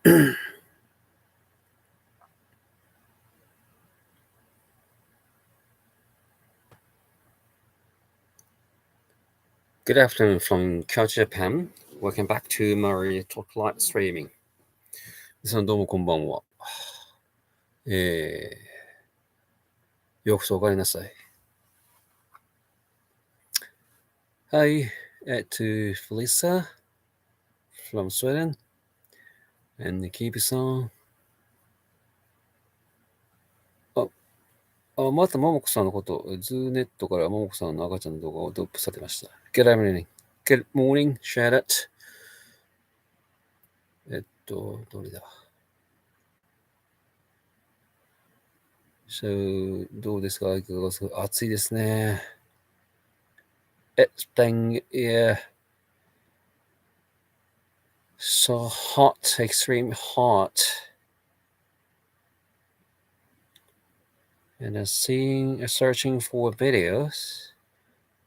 Good afternoon from Kyoto, Japan. Welcome back to my talk live streaming. 皆さんどうもこんばんは。ようこそお帰りなさい。Hi, to Felisa from Sweden and Kibi-san. またももこさんのこと、ズーネットからももこさんの赤ちゃんの動画をドップされました。Good evening. Good morning, Charlotte. どれだ？So, どうですか？いかがですか？暑いですね。It's been, yeah, so hot, extreme hot. And searching for videos.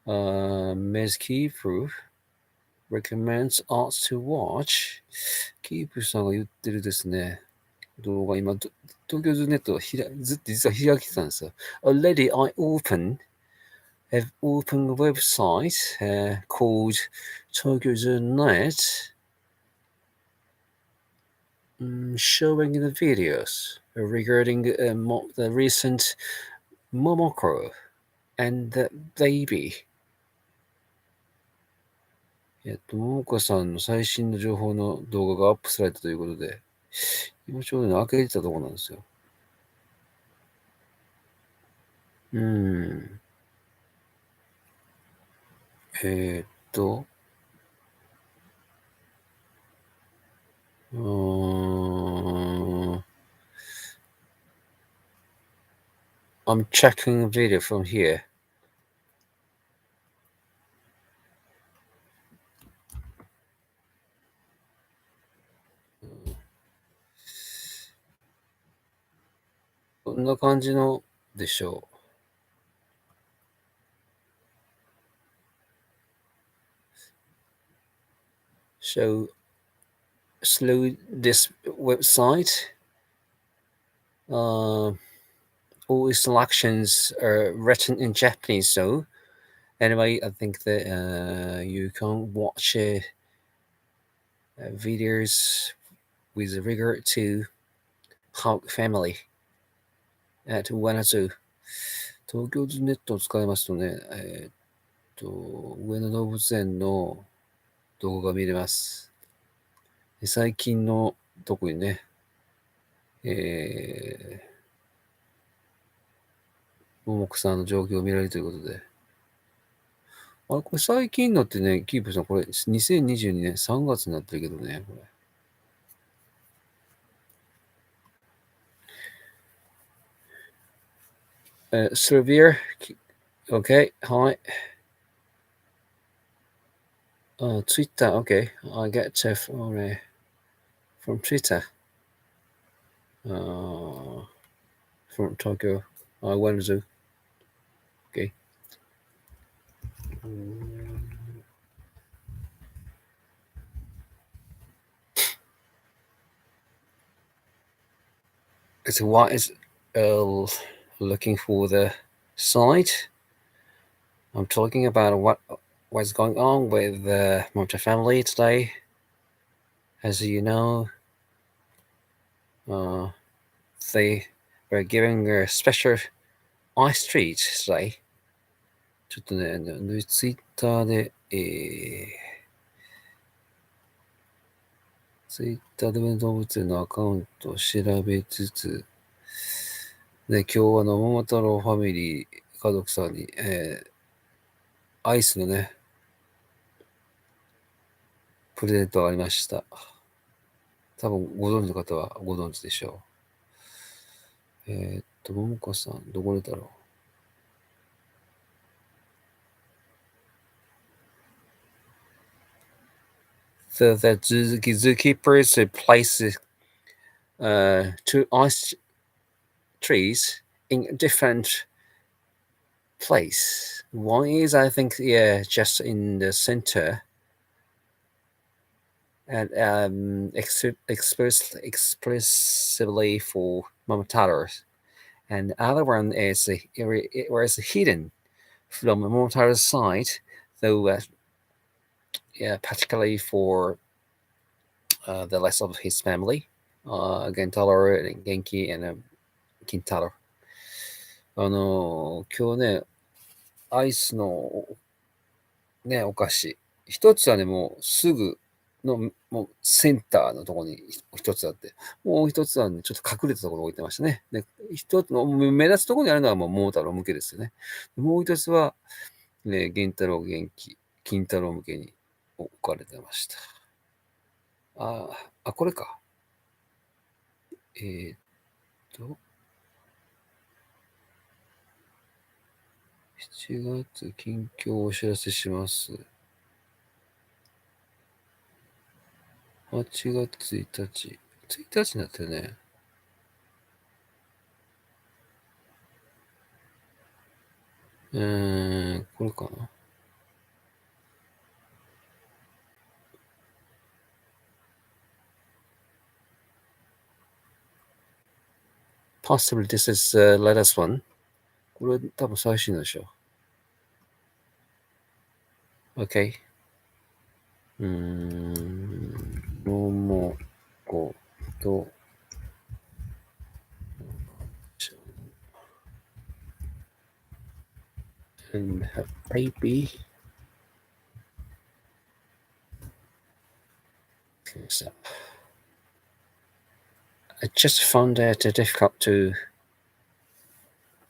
Ms. Keyproof recommends us to watch. キープさんが言ってるですね。動画、今、東京ズネット実は開けてたんですよ。Already have opened a website called Tokyo Zoo Net, showing the videos regarding the recent Momotaro and the baby. ももこさんの最新の情報の動画がアップされたということで、今ちょうど開けてたところなんですよ。I'm checking a video from here. こんな感じのでしょう。So, through this website, all instructions are written in Japanese, so anyway, I think that you can watch videos with regard to Hog Family at Wanazoo. 東京ズネットを使いますとね、上野動物園の動画が見れます。最近の特にね、ももこさんの状況を見られるということで。これ最近のってね、キープさん、これ2022年3月になってるけどね、これ。severe, okay, はい。Twitter, okay, I get from Twitter. From Tokyo, I went to, okay. So what is looking for the site? I'm talking about what's going on with the Momotarow family today. As you know, they were giving a special ice treat today. ちょっとね、ツイッターで、動物園のアカウントを調べつつ、で、今日は桃太郎ファミリー家族さんに、アイスのね、プレゼントがありました。多分ご存知の方はご存知でしょう。桃子さん、どこでだろう。The zookeepers place two ice trees in different place. One is, I think, just in the center. and expressively for Momotaros. And the other one is hidden from Momotaro's side, though particularly for the rest of his family, Gentaro and Genki and Kintaro. 今日ね、アイスのね、お菓子。一つはね、もうすぐの、もうセンターのところに一つあって、もう一つはね、ちょっと隠れたところに置いてましたね。で、一つの目立つところにあるのはもう桃太郎向けですよね。もう一つは、ね、源太郎元気、金太郎向けに置かれてました。これか。7月近況をお知らせします。8月1日。1日になってるね。これかな。Possibly this is the latest one. これ多分最新のでしょ。OK。もことand her baby. So, I just found it difficult to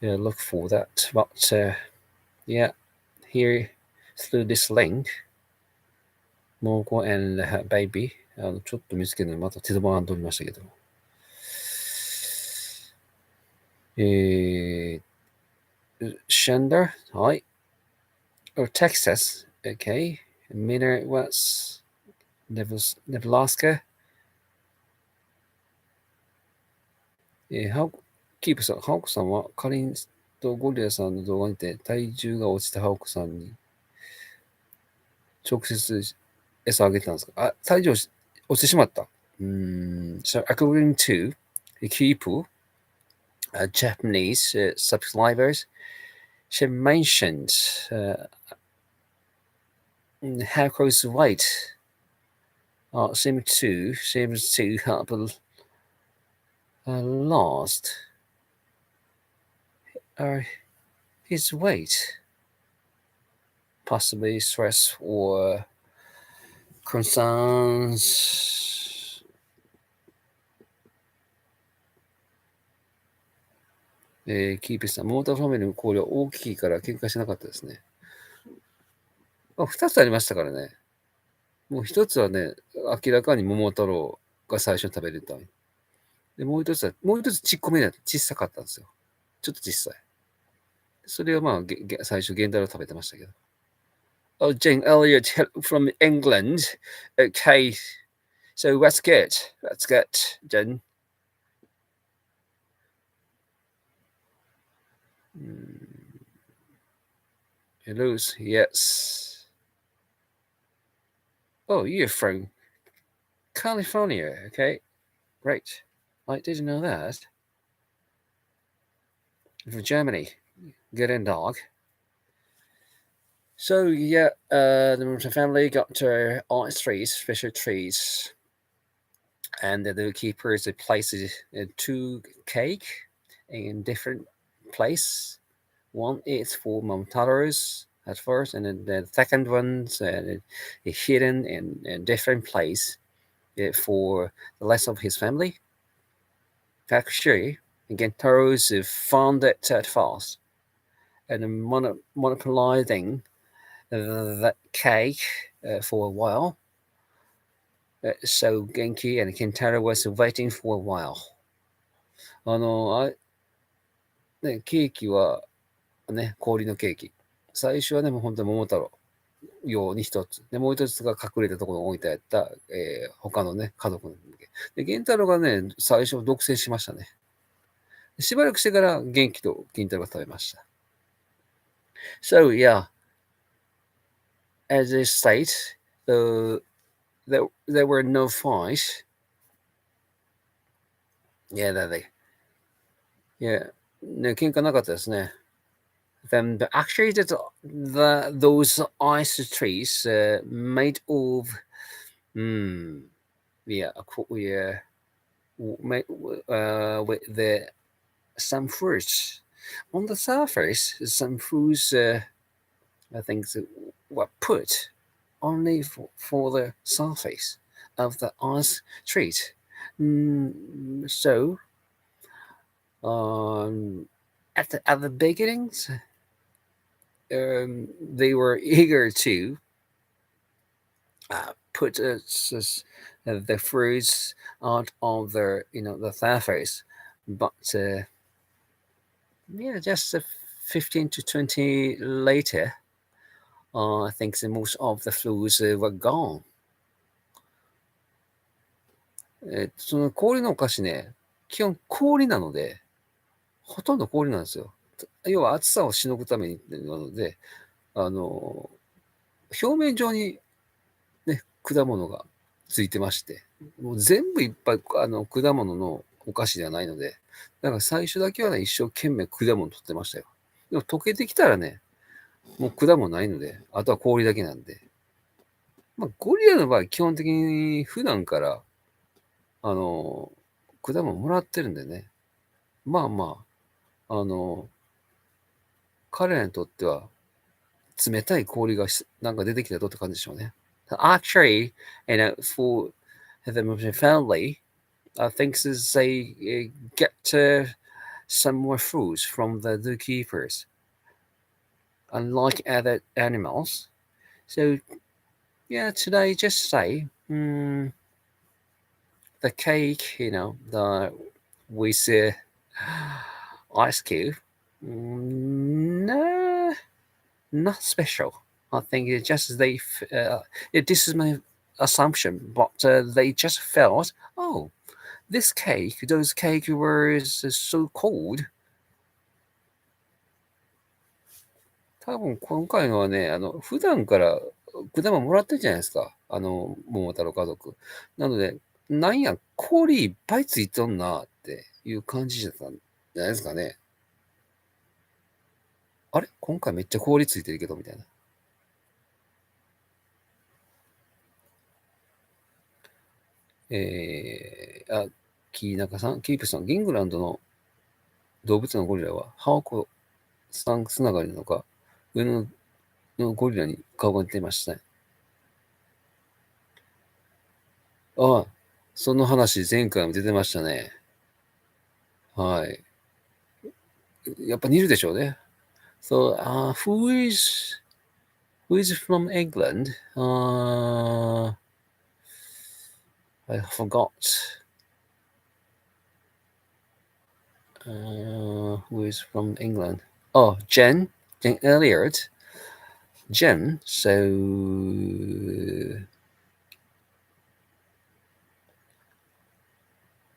look for that, but here through this link, Mogo and her baby. ちょっと見つけるのまた手止まらんとりましたけど。Shander, はい。or Texas, okay. Minor was Nebraska. キープさん、ハオコさんはカリンとゴリラさんの動画にて体重が落ちたハオコさんに直接餌あげたんですか？体重落ちてしまった。So according to the people, Japanese subscribers, she mentioned Haoko's weight seems to have lost his weight, possibly stress or concerns. キープさん、モーターファミリーの考慮大きいから喧嘩しなかったですね。2つありましたからね。もう一つはね、明らかに桃太郎が最初に食べれた。で、もう一つちっこめだった。小さかったんですよ。ちょっと小さい。それはまあ、最初、現代を食べてましたけど。Oh, Jane Elliott from England. Okay, so that's good. That's good, Jen. Hello, yes. Oh, you're from California. Okay, great. I didn't know that. From Germany. Good and dog. So yeah, the Morton family got their ice trees, special trees, and the keepers placed two cake in different place. One is for Momotaro's at first, and then the second one's hidden in a different place for the rest of his family. Actually, Gentaro's found it at first, and monopolizing that cake for a while. So Genki and Kintaro was waiting for a while. ケーキはね、氷のケーキ。最初はね、もう本当に桃太郎用に一つ。で、もう一つが隠れたところに置いてあった、他のね、家族の向け。で、源太郎がね、最初独占しましたね。しばらくしてから元気と金太郎が食べました。So, yeah, as I state, the there were no fights. Yeah,ね、喧嘩なかったですね。Then actually, those ice trees made of, yeah, made with some fruits on the surface. Some fruits, I think, were put only for the surface of the ice trees. So, at the beginnings, they were eager to put the fruits out of the surface, but just 15 to 20 later, I think most of the fruits were gone. その氷のお菓子ね、基本氷なので、ほとんど氷なんですよ。要は暑さをしのぐためになので、表面上にね、果物がついてまして、もう全部いっぱい果物のお菓子ではないので、だから最初だけはね、一生懸命果物取ってましたよ。でも溶けてきたらね、もう果物ないので、あとは氷だけなんで。ゴリラの場合、基本的に普段から、果物もらってるんでね。彼らにとっては、冷たい氷がなんか出てきたとって感じでしょうね。Actually, for the Muslim family, I think they get some more fruits from the zookeepers, unlike other animals. So, yeah, today just say the cake, the with ice cube. No, not special. I think it just this is my assumption, but they just felt, oh, those cake were so cold. 多分今回のはね、普段から果物もらってるじゃないですか。桃太郎家族。なので、なんや、氷いっぱいついとんなっていう感じだったんじゃないですかね。あれ今回めっちゃ氷ついてるけど、みたいな。キープさん、イングランドの動物のゴリラは、ハオコさんつながりなのか、上のゴリラに顔が出てましたね。ああ、その話前回も出てましたね。はい。やっぱ似るでしょうね。So, who is from England? I forgot. Who is from England? Oh, Jen Elliott. Jen.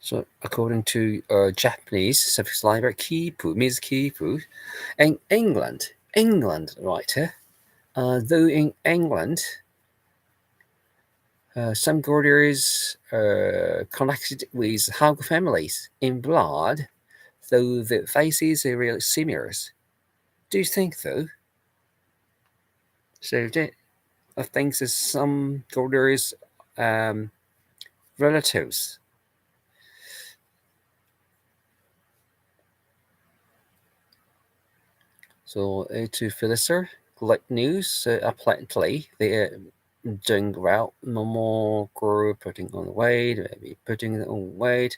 So according to Japanese suffix library, Kipu means Kipu, and England writer. Though in England, some gorillas connected with hog families in blood, though the faces are really similar. Do you think so? So I think there's some gorillas relatives. So to Philister, collect news apparently they doing well. No more group putting on weight, maybe putting on weight,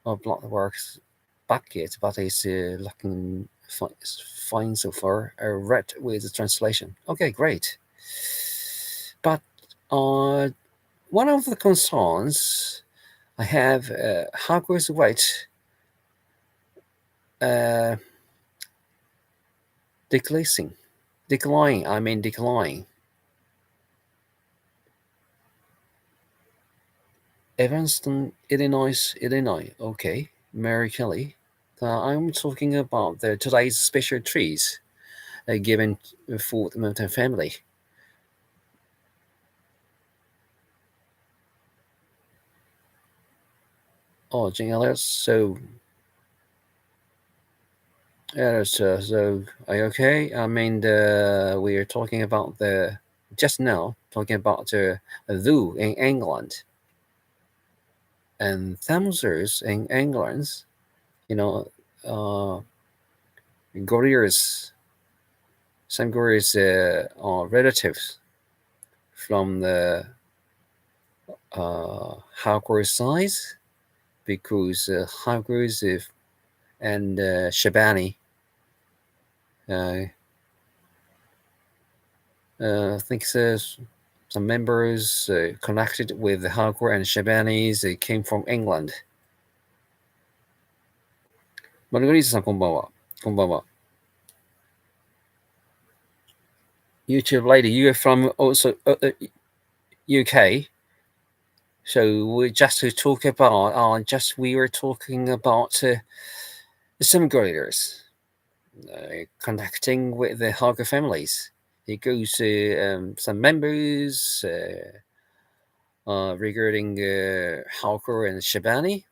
or blood works bucket, but it's looking fine so far. I read with the translation. Okay, great. But one of the concerns I have, how goes weight decline. Evanston, Illinois. Okay, Mary Kelly. I'm talking about today's special trees given for the mountain family. Oh, Jing Elliot. So are you okay? I mean, we are talking about just now talking about the zoo in England and Thamsers in England. You know, uh, gorillas. Some gorillas are relatives from the hardcore size because hardcore and Shabani. I think some members connected with the hardcore and Shabanis came from England. マルガリータさん、こんばんは。こんばんは。YouTube lady, you are from also UK. So we just to talk about, we were talking about some gorillas connecting with the hardcore families. It goes to some members regarding hardcore and Shabani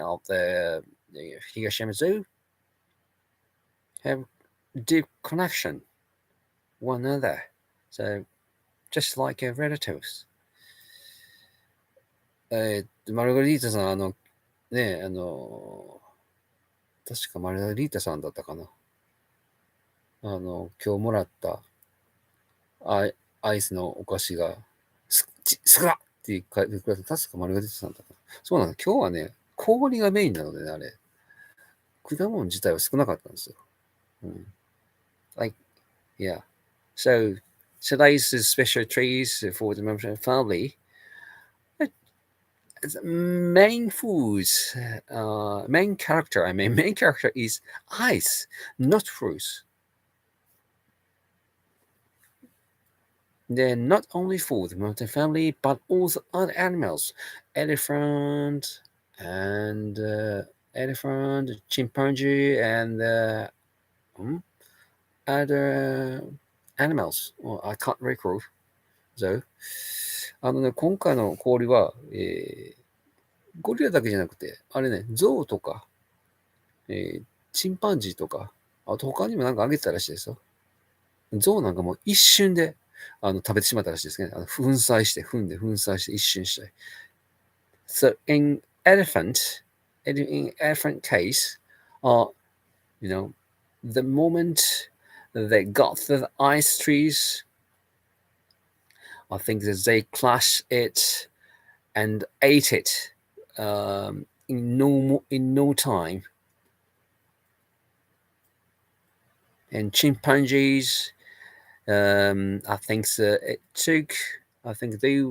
of the Higashima Zoo have deep connection one another. So just like relatives. マルガリータさん、確かマルガリータさんだったかな。今日もらったアイスのお菓子が、少なって書いてくださった。確かマルガリータさんだったかな。そうなの。今日はね、氷がメインなのでね、あれ。果物自体は少なかったんですよ。Like, yeah. So, today's special treats for the Momotarow family. Main foods, main character is ice, not fruits. They're not only for the mountain family, but also other animals, elephant and chimpanzee, and other animals. Well, I can't recall. So, 今回の氷は、ゴリラだけじゃなくて、あれね、ゾウとか、チンパンジーとか、あと他にもなんかあげてたらしいですよ。ゾウなんかもう一瞬で食べてしまったらしいですね。粉砕して、粉砕して一瞬して。So in elephant case, the moment they got the ice trees, I think that they clashed it and ate it in no time. And chimpanzees, I think it took. I think they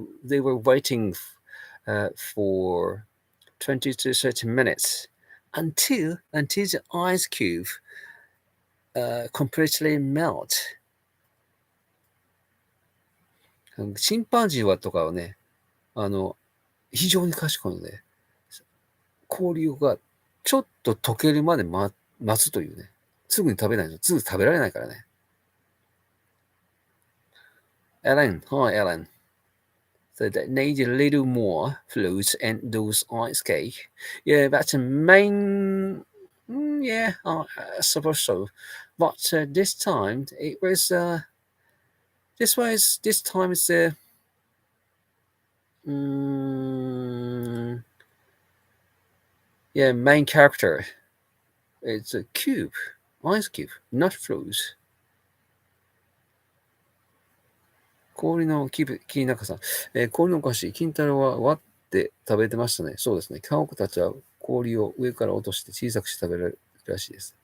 were waiting for 20 to 30 minutes until the ice cube completely melt. チンパンジーはとかはね、非常に賢いので、氷がちょっと溶けるまで待つというね。すぐに食べないと、すぐ食べられないからね。Ellen, hi Ellen. So they need a little more fluids and those ice cake. Yeah, that's a main. Yeah, I suppose so. But this time it was. This time it's yeah, main character. It's a cube, ice cube, not fluids. 氷の木中さん、氷のお菓子、金太郎は割って食べてましたね。そうですね。家屋たちは氷を上から落として小さくして食べられるらしいです。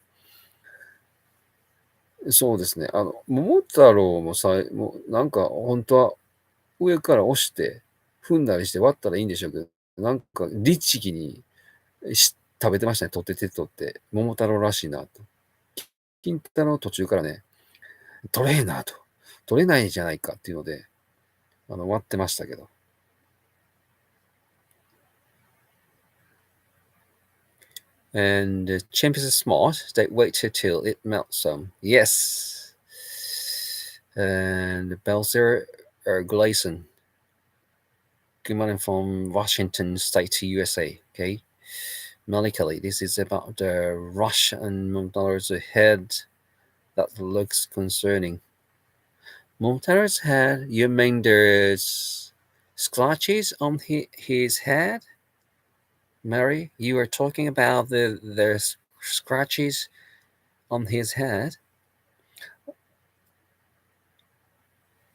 そうですね。桃太郎もなんか本当は上から押して踏んだりして割ったらいいんでしょうけど、なんか律儀に食べてましたね。手取って。桃太郎らしいなと。金太郎途中からね、取れへんなと。取れないじゃないかっていうので、割ってましたけど。And the chimps are smart. They waited till it melts some. Yes. And the Belzer are Gleason. Good morning from Washington State to USA. Okay. Melancholy. This is about the rush and Momotaro's head that looks concerning. Momotaro's head? You mean there's scratches on his head? Mary, you are talking about there's scratches on his head?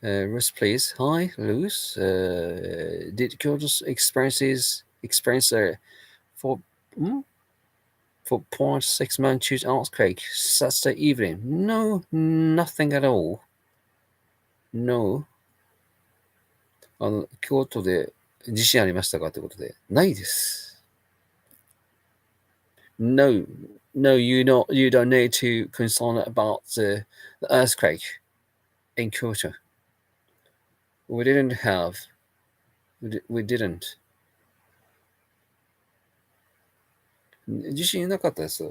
Russ, please. Hi, Luz. Did Kyoto's experience for 4.6 magnitude earthquake Saturday evening? No, nothing at all. No. 京都で地震ありましたかということで、ないです。No, no, you don't need to concern about the earthquake in Kyoto. We didn't have. We didn't. 地震なかったです。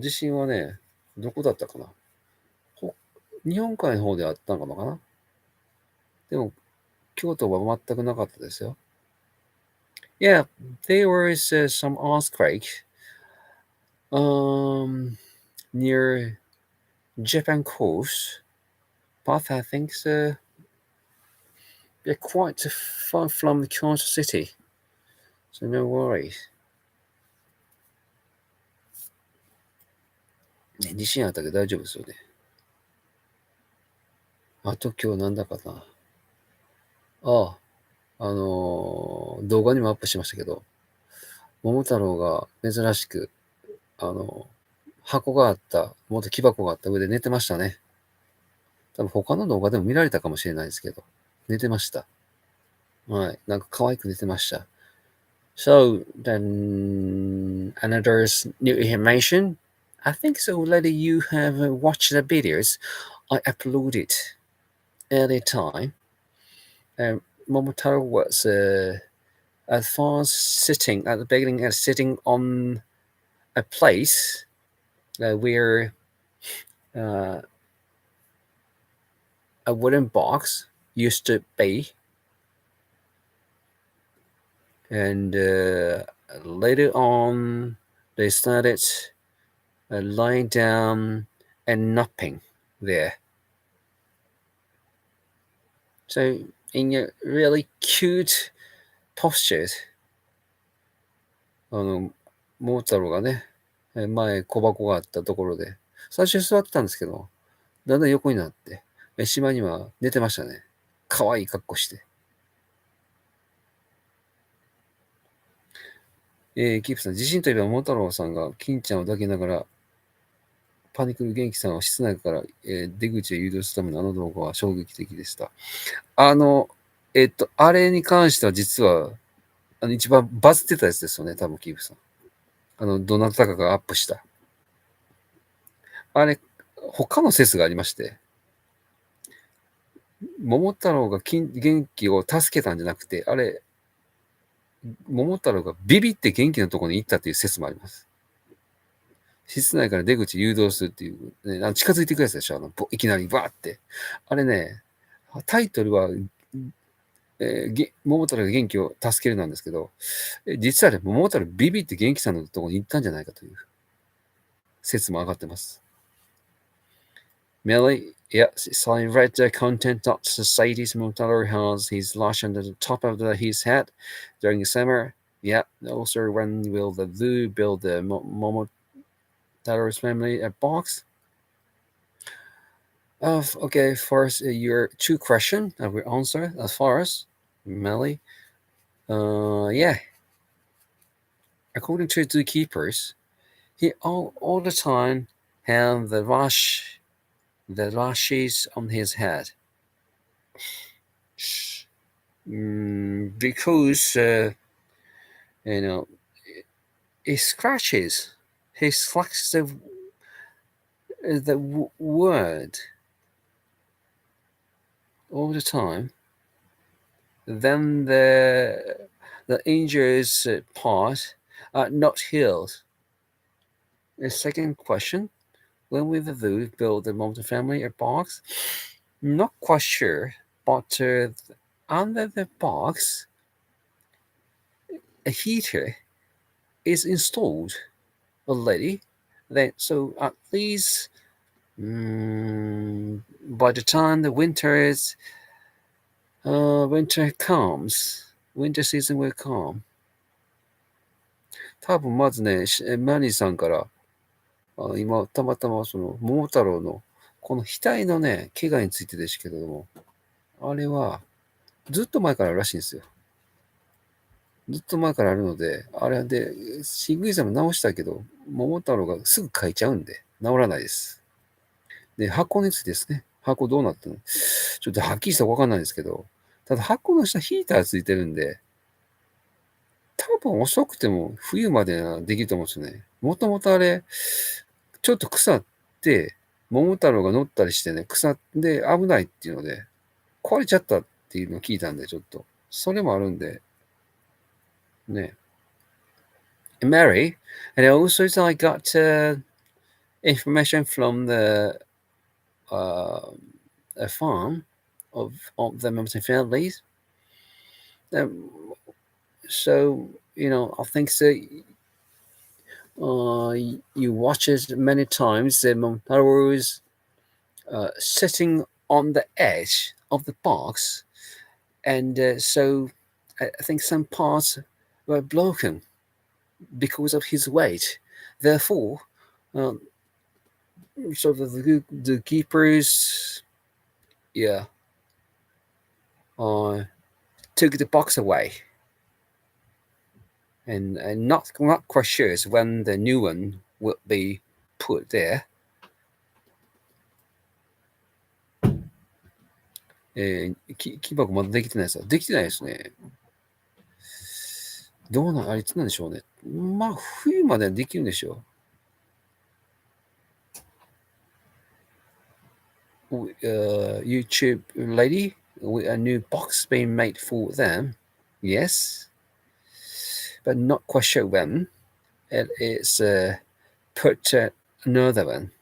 地震はね、どこだったかな。日本海の方であったのかな。でも、京都は全くなかったですよ。Yeah, there was some earthquake near Japan coast, but I think they're quite far from Kyoto City, so no worries. ね、地震あったけど大丈夫ですよね。あと今日なんだかな。動画にもアップしましたけど、桃太郎が珍しく、箱があった、元木箱があった上で寝てましたね。多分他の動画でも見られたかもしれないですけど、寝てました。はい。なんか可愛く寝てました。So, then another new information. I think so already you have watched the videos I uploaded early time. Momotaro was at first sitting at the beginning, sitting on a place where a wooden box used to be, and later on they started lying down and napping there. So in a really cute postures, 桃太郎がね、前小箱があったところで、最初座ってたんですけど、だんだん横になって、しまいには寝てましたね。可愛い格好して。キープさん、地震といえば桃太郎さんが金ちゃんを抱きながら、パニックる元気さんを室内から、出口へ誘導するためのあの動画は衝撃的でした。あれに関しては実は、一番バズってたやつですよね、多分キープさん。どなたかがアップした。あれ、他の説がありまして、桃太郎が元気を助けたんじゃなくて、あれ、桃太郎がビビって元気のところに行ったっていう説もあります。室内から出口誘導するっていう、ね、近づいてくるやつでしょ、いきなりバーって。あれね、タイトルは、桃太郎が元気を助けるなんですけど、実はね、桃太郎ビビって元気さんのところに行ったんじゃないかという説も上がってます。Melly, yeah, so I read the content that Society's Momotaro has his lash under the top of his head during the summer. Yeah, also when will the zoo build the Momotaro's family a box? Okay, first your two questions I will answer as far as Melly. Yeah. According to zookeepers, he all the time had the lashes on his head. Because he scratches the word all the time. Then the injuries part are not healed. The second question: when will the zoo build the Momotarow family a box? Not quite sure, but under the box, a heater is installed already. Then, so at least by the time the winter comes, winter season will come. 多分まずね、マニーさんから、今、たまたまその、桃太郎の、この額のね、怪我についてですけれども、あれは、ずっと前からあるらしいんですよ。ずっと前からあるので、あれで、飼育員さんも治したけど、桃太郎がすぐ書いちゃうんで、治らないです。で、箱についてですね。箱どうなってるの？ちょっとはっきりしたらわかんないですけど、ただ箱の下ヒーターついてるんで、多分遅くても冬まではできると思うんですよね。もともとあれ、ちょっと腐って、桃太郎が乗ったりしてね、腐って危ないっていうので、壊れちゃったっていうのを聞いたんで、ちょっと。それもあるんで、ね。Mary, and also I got information from the a farm of the mountain families. So, I think so. You watch it many times. The Montaro is sitting on the edge of the box, and so I think some parts were broken because of his weight. Therefore, so the keepers, yeah, took the box away, and not quite sure when the new one will be put there. 木箱まだできてないですよ。できてないですね。どうなん、あれいつなんでしょうね。まあ、冬まではできるんでしょう。YouTube lady with a new box being made for them. Yes. But not quite sure when. It is put another one.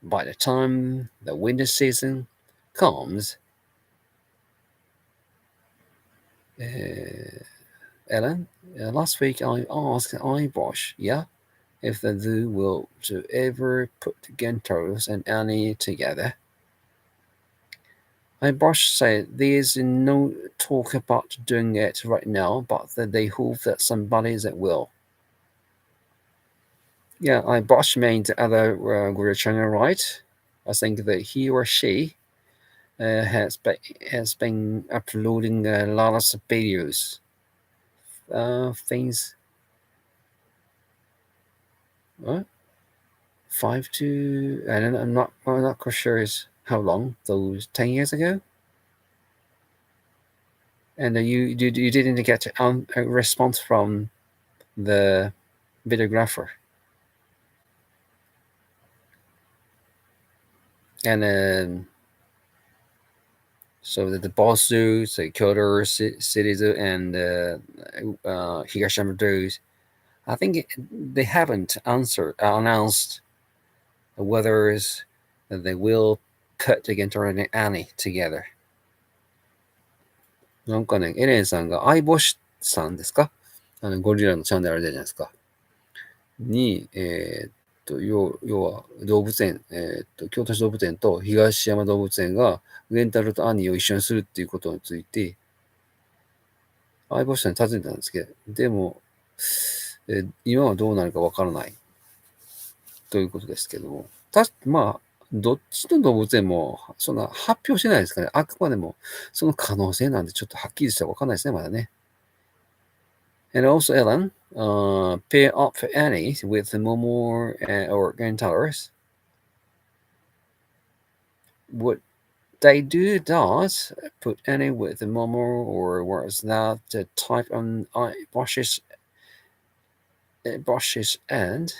By the time the winter season comes, Ellen, last week I asked Eyewash, yeah, if the zoo will to ever put Gentos and Annie together. Eyewash said there's no talk about doing it right now, but that they hope that somebody that will. Yeah, Eyewash made the other Gorilla channel, right? I think that he or she has been uploading a lot of videos, things. What? 5 to I don't know, I'm not quite sure is how long. Those 10 years ago. And you didn't get a response from the videographer. And so the boss zoos, the Kyoto City Zoo, and Higashiyama zoos, I think they haven't announced whether they will put Gentor and Annie together. なんかね、エレンさんが相棒さんですか？ゴリラのチャンネルあるじゃないですか。に、要は動物園、京都市動物園と東山動物園がレンタルとアニーを一緒にするっていうことについて、相棒さんに尋ねたんですけど、でも、今はどうなるかわからないということですけども、まあ、どっちの動物園もそんな発表してないですかね。あくまでもその可能性なんでちょっとはっきりしたらわかんないですね、まだね。And also, Ellen, pair up for Annie with Momo or Grandtellers. Would they do that? Put Annie with the Momo, or was that the type on Bosch's end?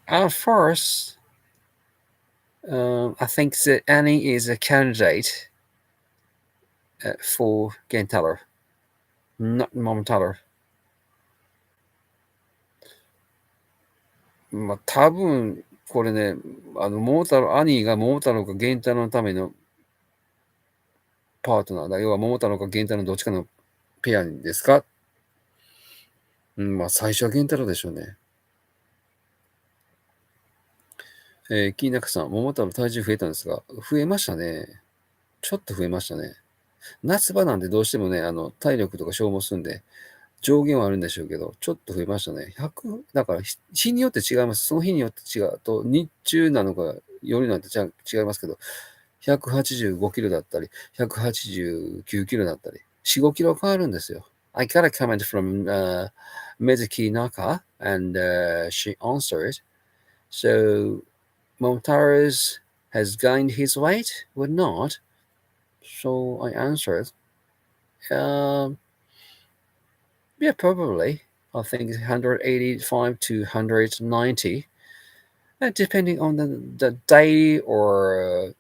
At first, I think that Annie is a candidate for Genteller, not Momotarow. まあ、多分、これね、桃太郎、兄が桃太郎か源太郎のためのパートナーだ。要は桃太郎か源太郎のどっちかのペアですか？まあ、最初は源太郎でしょうね。キーナクさん、桃太郎体重増えたんですが、増えましたね。ちょっと増えましたね。夏場なんでどうしてもね、体力とか消耗するんで、上限はあるんでしょうけど、ちょっと増えましたね。100、だから日によって違います。その日によって違うと、日中なのか夜なんて違いますけど、185キロだったり、189キロだったり、4、5キロ変わるんですよ。I got a comment from Mizuki Naka, and she answered, so Momotaro's has gained his weight or not? So I answered, um, yeah, probably. I think 185 to 190, depending on the day or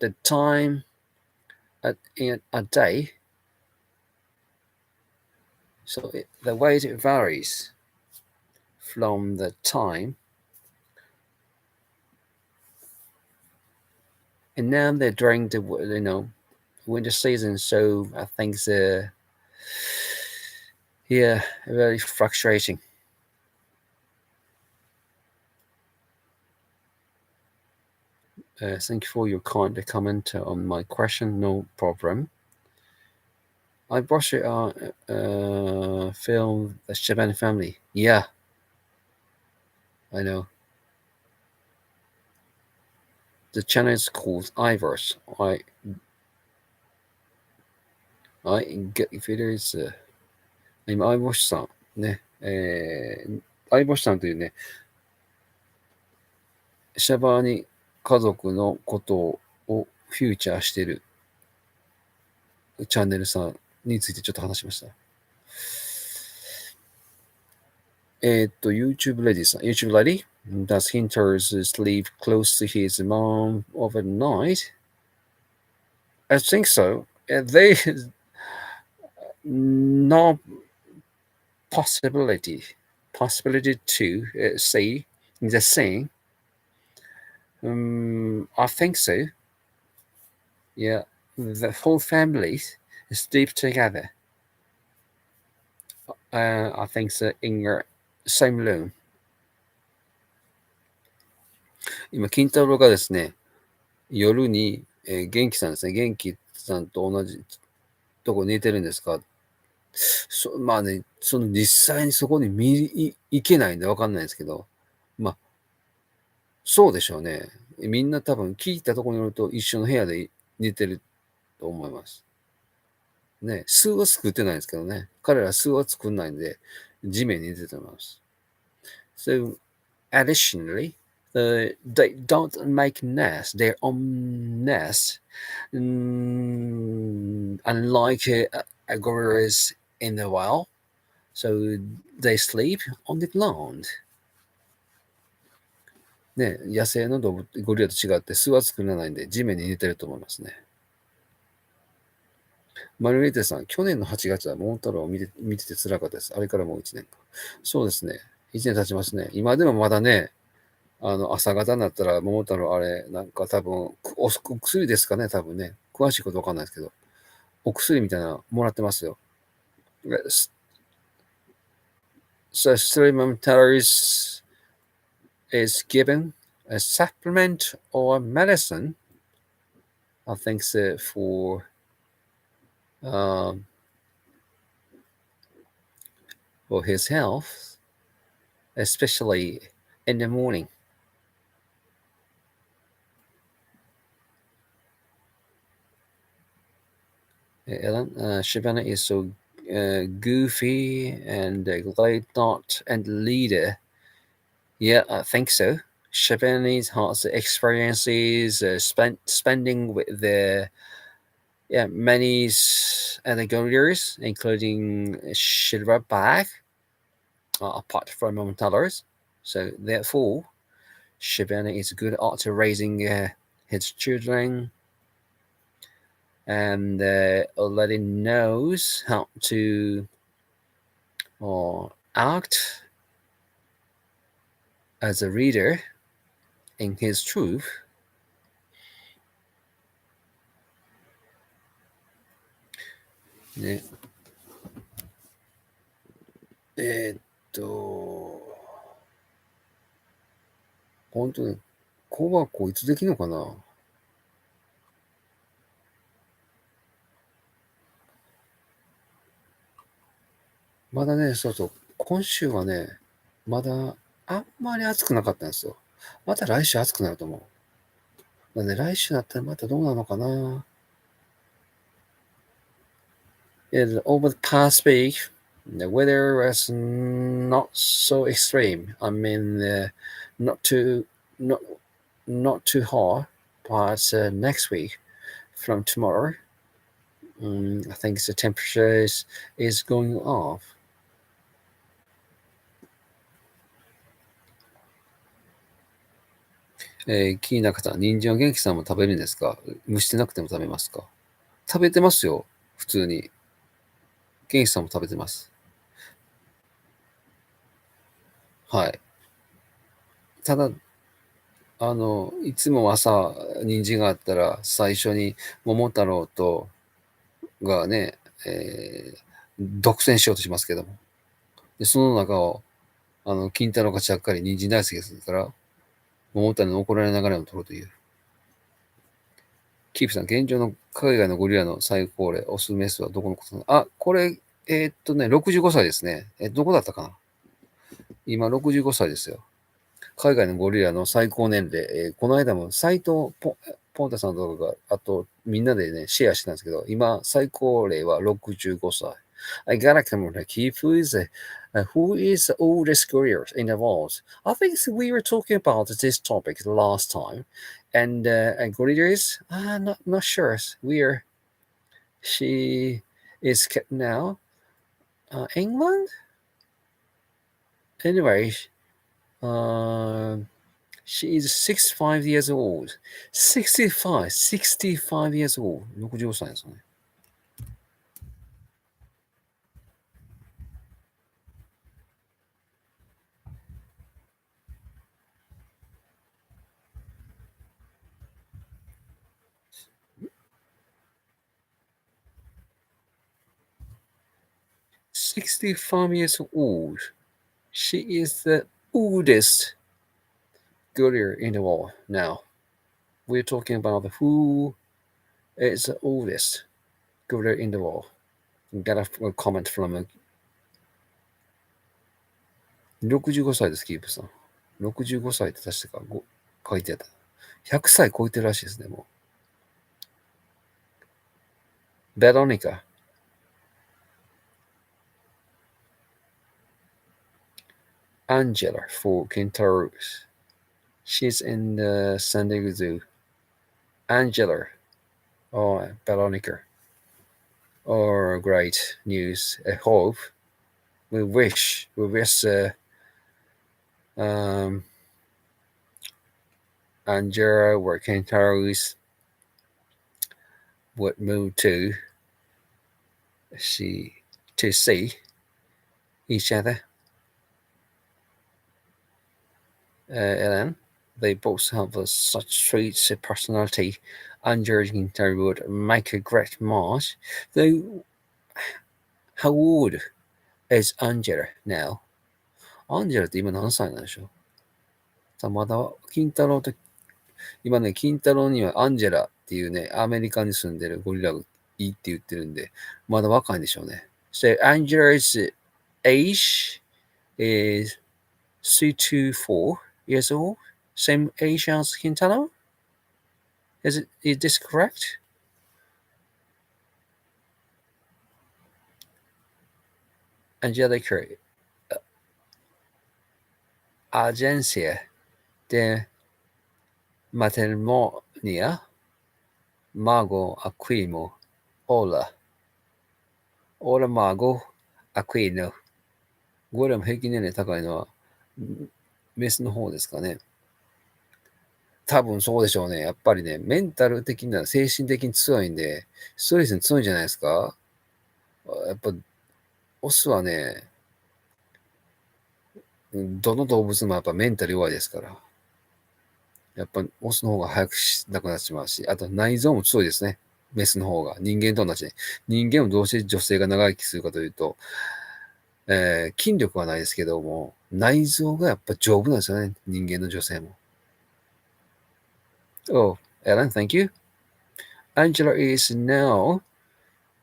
the time in a day. So the weight varies from the time. And now they're during the winter season, so I think yeah, very fluctuating. Thank you for your kind comment on my question. No problem. I watched film The Shaban Family. Yeah, I know. The channel is called Ivers. I get if it is 今、相星さんね、相星さんというね、シャバーニ家族のことをフューチャーしているチャンネルさんについてちょっと話しました。YouTube Lady さん。YouTube Lady? Does Hinters sleep close to his mom overnight? I think so. They no possibility to say the same. I think so. Yeah, the whole family sleep together. I think so in your same room. 今、金太郎がですね、夜に、元気さんですね、元気さんと同じとこ寝てるんですか？まあね、実際にそこに行けないんでわかんないですけど、まあ、そうでしょうね。みんな多分聞いたところによると一緒の部屋で寝てると思います。ね、巣は作ってないんですけどね。彼ら巣は作んないんで、地面に寝てると思います。So, additionally, they don't make their own nest, unlike gorillas in the wild. So they sleep on the ground. ね、野生の動物、ゴリラと違って巣は作らないんで、地面に寝てると思いますね。マルゲリテさん、去年の8月は桃太郎を見てて辛かったです。あれからもう1年か。そうですね。1年経ちますね。今でもまだね、朝方になったら桃太郎あれ、なんか多分、お薬ですかね、多分ね。詳しいことわかんないですけど、お薬みたいなのもらってますよ。So, Momotaro is given a supplement or medicine, I think, um, for his health, especially in the morning. Ellen, Shyvana is so goofy and glide not and leader. Yeah, I think so. Shyvana's has experiences spending with the many other gorillas, including silverback, apart from Momotaros. So therefore, Shyvana is good at raising his children and already knows how to act as a reader in his truth. ね、えーっと、本当に、小学校いつできるのかな。まだね、そうそう、今週はね、まだあんまり暑くなかったんですよ。また来週暑くなると思う。なんで来週だったらまたどうなのかな。Over the past week, the weather was not so extreme. I mean, not too not not too hot, but next week from tomorrow, I think the temperature is going off. キーナカさん、人参は元気さんも食べるんですか？蒸してなくても食べますか？食べてますよ。普通に。元気さんも食べてます。はい。ただ、いつも朝、人参があったら、最初に桃太郎と、がね、独占しようとしますけども。で、その中を、金太郎がちゃっかり人参大好きですから、桃太郎に怒られながらも取るという。キープさん、現状の海外のゴリラの最高齢、オスメスはどこのことなの？あ、これ、65歳ですね。どこだったかな？今、65歳ですよ。海外のゴリラの最高年齢、この間も斎藤ポンタさんとかが、あとみんなでね、シェアしてたんですけど、今、最高齢は65歳。I gotta come on, Keith. Who is the oldest gorilla in the world? I think we were talking about this topic last time. And gorillas, not sure. She is now England? Anyway, um, she is 65 years old. 65 years old. 65歳ですね。65 years old. She is the oldest gorilla in the world now. We're talking about who is the oldest gorilla in the world. Got a comment from 65歳です、キープさん。65歳って確か書いてあった。100歳超えてるらしいですね、もう。ベロニカ。Angela for Kentaurus. She's in the San Diego Zoo. Angela or Veronica. Or great news. I hope. We wish. Angela or Kentaurus would move to see each other. Ellen, they both have such sweet personality. Angela and Kentaurus would make a great match. Though, how old is Angela now? アンジェラって今何歳なんでしょう？さあ、まだ、金太郎と、今ね、金太郎にはアンジェラっていうね、アメリカに住んでるゴリラがいいって言ってるんで、まだ若いんでしょうね。So, Angela's age is 324 years old. Same age as Quintana? Is this correct? Angelica, Agencia de Matrimonio, Mago Aquino, Hola Mago Aquino。ゴリラも平均年齢高いのは、メスの方ですかね。多分そうでしょうね。やっぱりね、メンタル的な、精神的に強いんで、ストレスに強いんじゃないですか。やっぱ、オスはね、どの動物もやっぱメンタル弱いですから。やっぱ、オスの方が早く亡くなってしまうし、あと内臓も強いですね。メスの方が。人間と同じで。人間をどうして女性が長生きするかというと、筋力はないですけども、内臓がやっぱ丈夫なんですよね。人間の女性も。Oh, Ellen, thank you. Angela is now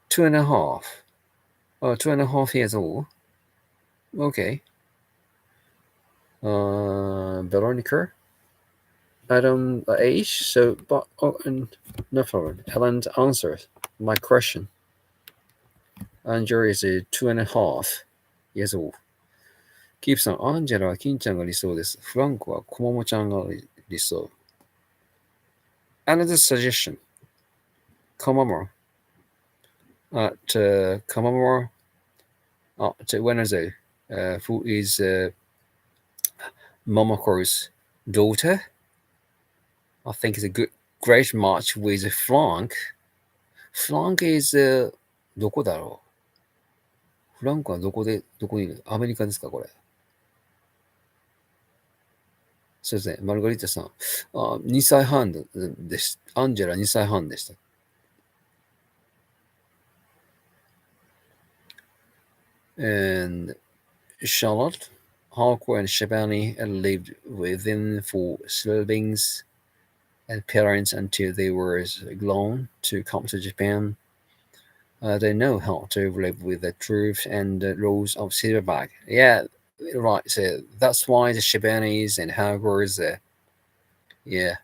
2.5. 2.5 years old. Okay. Veronica, Adam age. So, but and no problem. Ellen answers my question. Angela is 2.5 years old. キープさん、アンジェラは金ちゃんが理想です。フランクはコモモちゃんが理想。Another suggestion. Komamura. At Komamura at Wednesday, who is Momoko's daughter. I think it's a great match with Frank. Frank is どこだろう。フランクはどこにいる？アメリカですか、これ。そうですね。マルガリータさん。2歳半でした。アンジェラ2歳半でした。And Charlotte, Harko, and Shabani lived within for siblings and parents until they were grown to come to Japan. They know how to live with the truth and the rules of silverback. Yeah, right. So that's why the Shibanis and Hagors, yeah.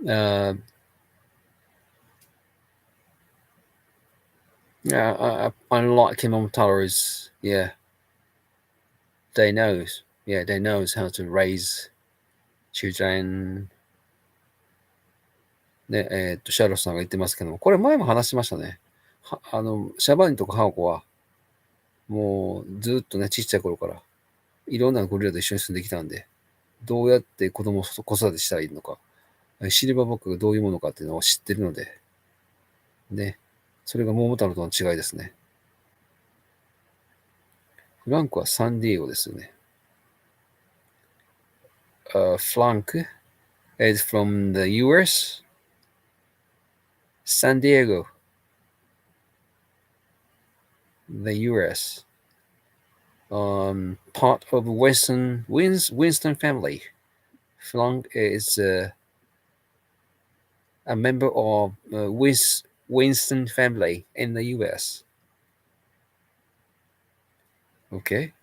Uh, yeah, unlike Momotaro's, yeah, they knows how to raise children. ね、シャーロットさんが言ってますけども、これ前も話しましたね。シャバニとかハオコは、もうずっとね、ちっちゃい頃から、いろんなゴリラと一緒に住んできたんで、どうやって子供を子育てしたらいいのか、シルバーバックがどういうものかっていうのを知ってるので、ね、それが桃太郎との違いですね。フランクはサンディエゴですよね。Frank is from the US. San Diego, the US. Part of Winston family. Frank is a member of Winston family in the US. Okay.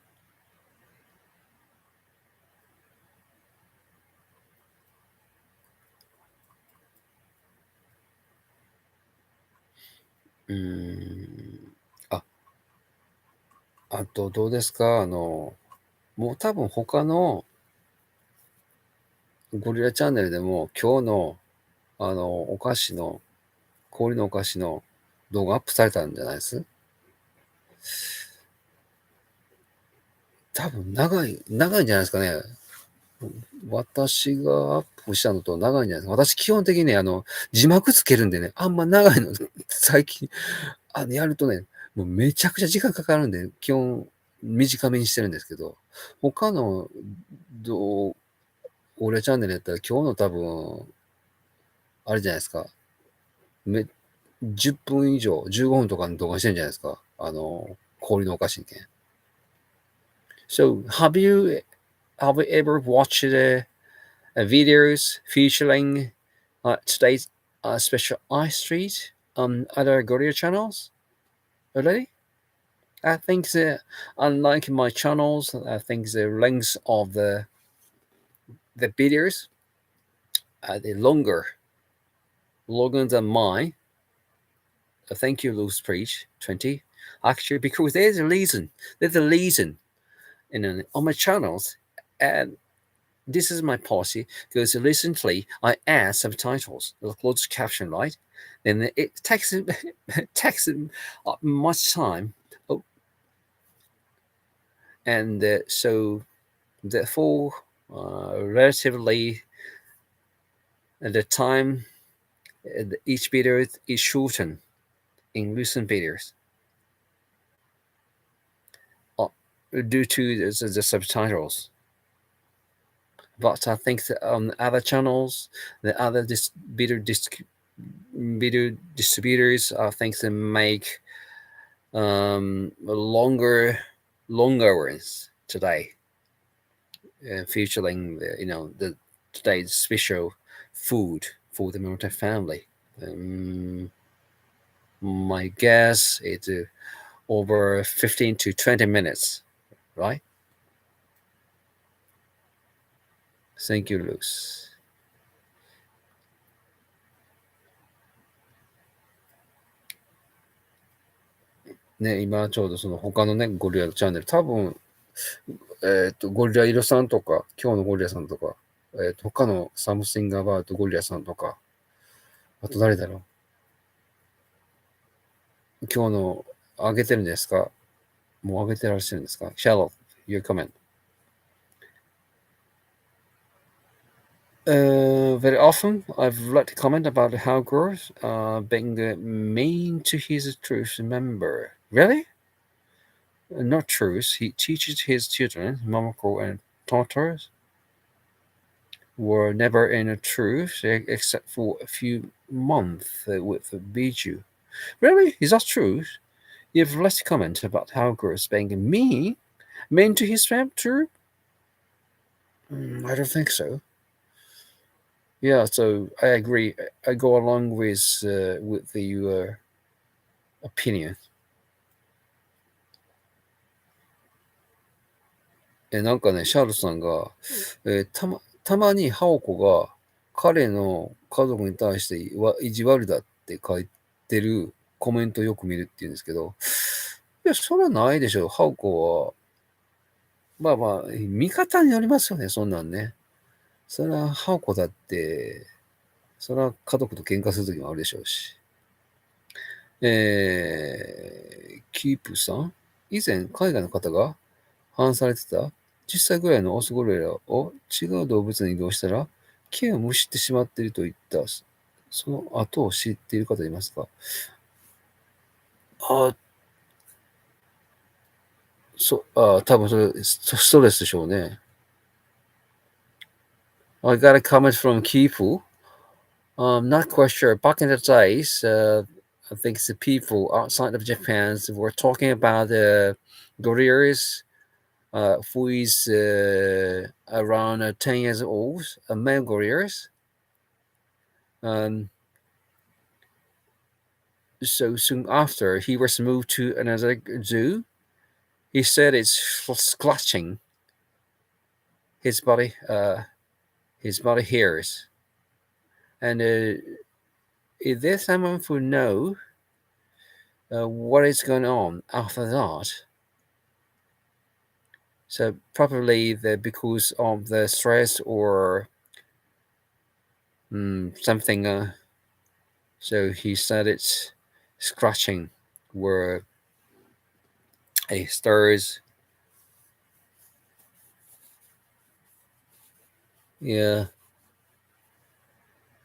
あとどうですか？もう多分他のゴリラチャンネルでも今日のお菓子の、氷のお菓子の動画アップされたんじゃないです？多分長いんじゃないですかね。私がアップしたのと長いんじゃないですか。私基本的にね、字幕つけるんでね、あんま長いの、最近、やるとね、もうめちゃくちゃ時間かかるんで、基本短めにしてるんですけど、他の俺チャンネルやったら今日の多分、あれじゃないですか。10分以上、15分とかの動画してるんじゃないですか。氷のお菓子にね。So, have you ever watched videos featuring today's special ice treat on other Gorilla channels already? I think unlike my channels, I think the length of the videos are longer than mine. Thank you, Loose Preach 20. Actually, because there's a reason. On my channels, and this is my policy because recently I add subtitles, the closed caption, right? Then it takes much time, and so therefore, relatively, the time each video is shortened in recent videos due to the subtitles. But I think that on other channels, the other video distributors, I think they make longer ones today, featuring the today's special food for the Momotarow family. My guess is over 15 to 20 minutes, right? Thank you, Luz. ね、今ちょうどその他のね、ゴリラチャンネル、多分、ゴリラ色さんとか、今日のゴリラさんとか、他のサムシングアバウトゴリラさんとか、あと誰だろう。今日の上げてるんですか？もう上げてらっしゃるんですか？ Shallow, your comment. Very often, I've read a comment about how girls being mean to his truth member. Really? Not truth. He teaches his children, Momoko and Tautars, were never in a truth except for a few months with Biju. Really? Is that true? You've left a comment about how girls being mean to his fam, true? I don't think so. Yeah, so I agree. I go along with the opinion. なんかね、シャールさんが、たまにハオコが彼の家族に対して意地悪だって書いてるコメントをよく見るって言うんですけど、いや、それはないでしょ。ハオコは、まあまあ、見方によりますよね、そんなんね。それはハオコだって、それは家族と喧嘩するときもあるでしょうし。キープさん、以前海外の方が話されてた10歳ぐらいのオスゴリラを違う動物に移動したら毛をむしってしまっているといったその後を知っている方いますか？あ、多分それストレスでしょうね。I got a comment from Kifu. Not quite sure. Back in the days, I think the people outside of Japan were talking about gorillas who is around 10 years old, a male gorillas. So soon after, he was moved to another zoo. He said it's scratching his body hairs. And is there someone who know what is going on after that? So probably because of the stress or something. So he said it's scratching where a stirs. Yeah,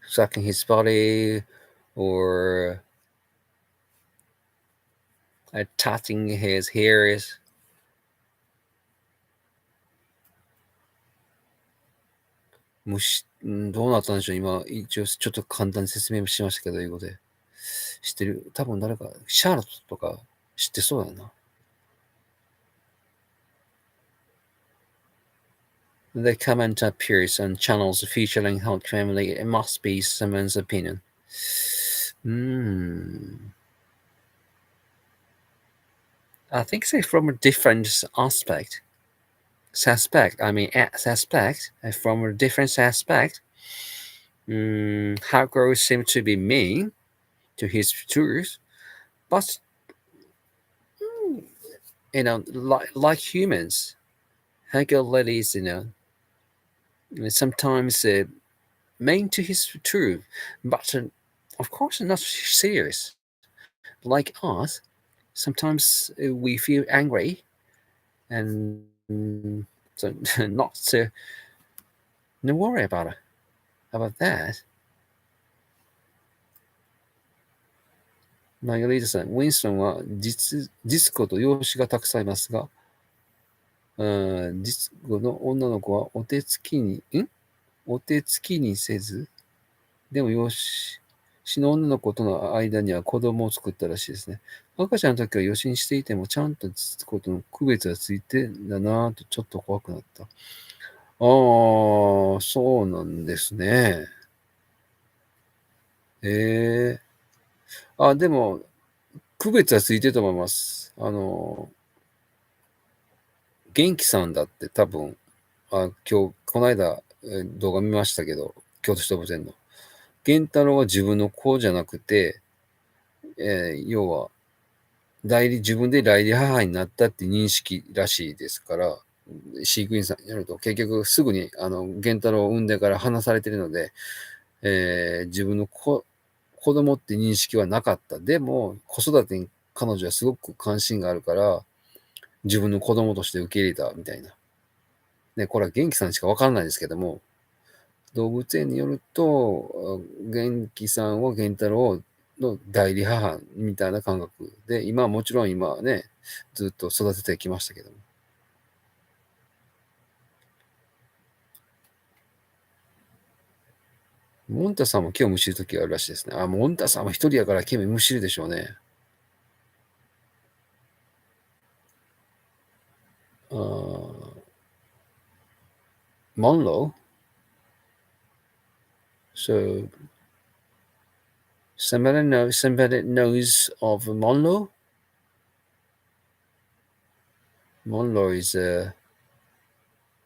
sucking his body or touching his hairs. どうなったんでしょう。今、一応ちょっと簡単に説明しましたけど、英語で。知ってる？多分誰か、シャーロットとか知ってそうだな。The comment appears on channels featuring how family it must be someone's opinion. I think it's from a different aspect. Suspect. From a different aspect. How girls seem to be mean to his truth, but like humans, how girl ladies, sometimes mean to his truth, but of course not serious. Like us, sometimes we feel angry and so not to no worry about that. マイガリードさん、ウィンストンは実子と養子がたくさんいますが、実子の女の子はお手つきにせず、でも養子死の女の子との間には子供を作ったらしいですね。赤ちゃんの時は予診していても、ちゃんとことの区別がついてんだなぁと、ちょっと怖くなった。ああ、そうなんですね。ええあ、でも、区別はついてると思います。元気さんだって多分、今日、この間、動画見ましたけど、京都市動物園の。源太郎は自分の子じゃなくて、要は、自分で代理母になったって認識らしいですから、飼育員さんによると、結局すぐに、源太郎を産んでから離されているので、自分の子供って認識はなかった。でも、子育てに彼女はすごく関心があるから、自分の子供として受け入れたみたいな。ね、これは元気さんしかわからないですけども、動物園によると、元気さんは源太郎の代理母みたいな感覚で、もちろん今はね、ずっと育ててきましたけども。モンタさんも毛をむしるときがあるらしいですね。モンタさんは一人やから毛むしるでしょうね。Monroe? So, somebody knows of Monroe? Monroe is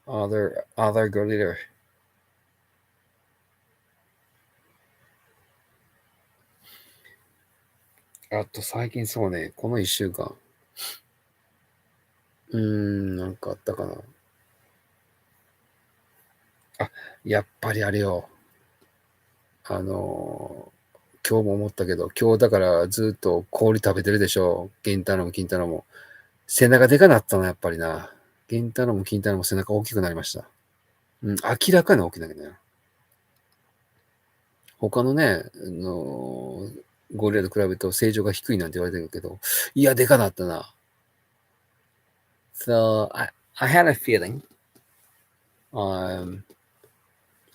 other gorilla. あと最近そうね、この一週間。なんかあったかな。あ、やっぱりあれよ。今日も思ったけど、今日だからずっと氷食べてるでしょ。銀太郎も金太郎も。背中でかなったな、やっぱりな。銀太郎も金太郎も背中大きくなりました。明らかに大きなけどね。他のね、ゴリラと比べると成長が低いなんて言われてるけど、いや、でかなったな。So, I had a feeling, um,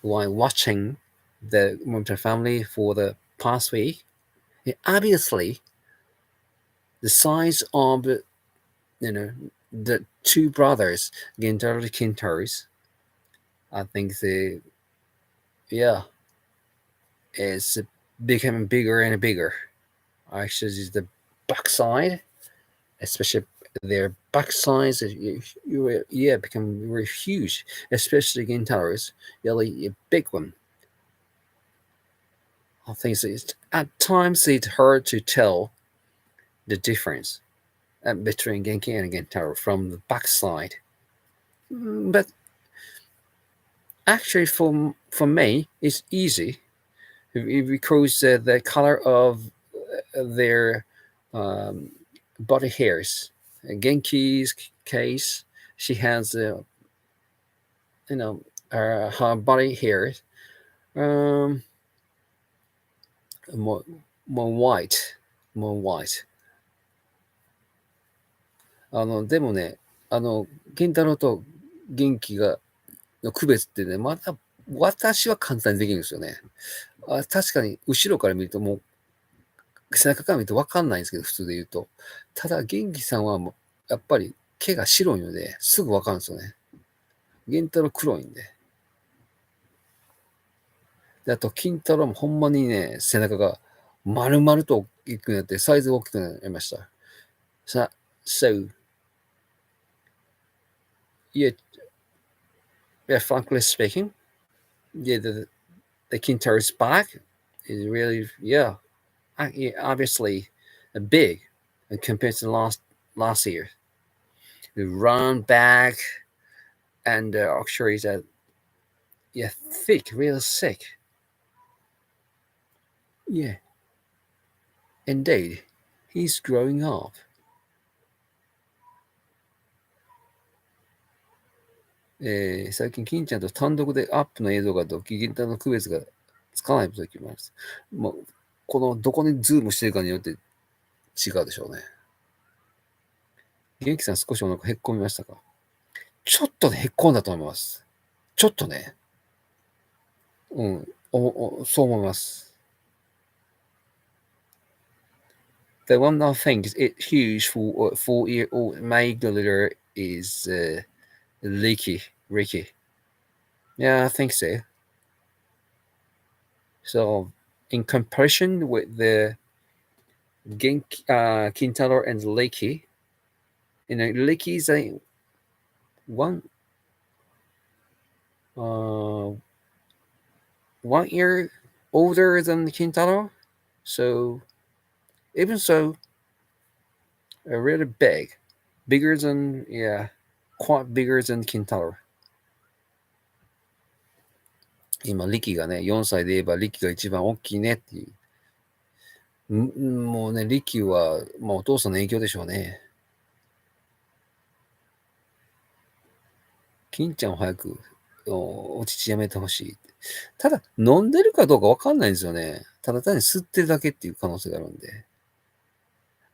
while watching the Momotarow family for the past week, obviously, the size of, the two brothers, Gentaro and Kintaros, I think yeah, it's becoming bigger and bigger. Actually, the backside, especially their backside, yeah, become very huge, especially Gintaros, really a big one. I think at times it's hard to tell the difference between Genki and Gentaro from the backside. But actually, for me, it's easy because the color of their um, body hairs. Genki's case, she has, you know, her body hairs um, more, more white, more white. でもね、金太郎と元気の区別ってね、まだ私は簡単にできるんですよね。確かに後ろから見るともう背中から見ると分かんないんですけど、普通で言うと。ただ、元気さんはもうやっぱり毛が白いので、すぐ分かるんですよね。源太郎黒いんで。であと、金太郎もほんまにね、背中が丸々と大きくなって、サイズが大きくなりました。So, yeah, yeah, frankly speaking, yeah, the Kintaro's back is really, yeah, obviously big compared to last year. The run back and actually that, yeah, thick, real thick. Yeah, indeed, he's growing up. 最近、金ちゃんと単独でアップの映像がドキギターの区別がつかない時もあります。もう、このどこにズームしてるかによって違うでしょうね。元気さん少しお腹へっこみましたか？ちょっとね、へっこんだと思います。ちょっとね。そう思います。The one I think is it huge for 4-year-old my gorilla is Ricky. Yeah, I think so. So in comparison with the Genki, Kintaro and Leiki, Leiki is a one uh 1 year older than Kintaro, so even so, really bigger than quite bigger than Kintaro. 今、リキがね、4歳で言えばリキが一番大きいねっていう。もうね、リキは、まあ、お父さんの影響でしょうね。金ちゃんを早くお乳やめてほしい。ただ、飲んでるかどうかわかんないんですよね。ただ単に吸ってるだけっていう可能性があるんで。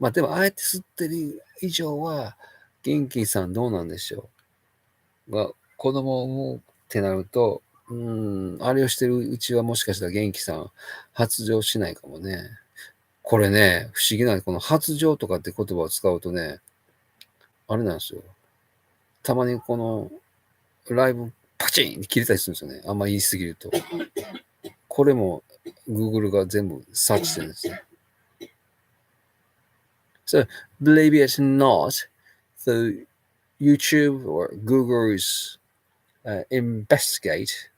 まあでも、あえて吸ってる以上は、元気さんどうなんでしょう。が、子供を産むってなると、あれをしてるうちはもしかしたら元気さん発情しないかもね。これね、不思議な、この発情とかって言葉を使うとね、あれなんですよ。たまにこのライブパチンって切れたりするんですよね。あんま言い過ぎると。これも Google が全部サーチしてるんですね。So, believe it or not, the YouTube or Google's investigate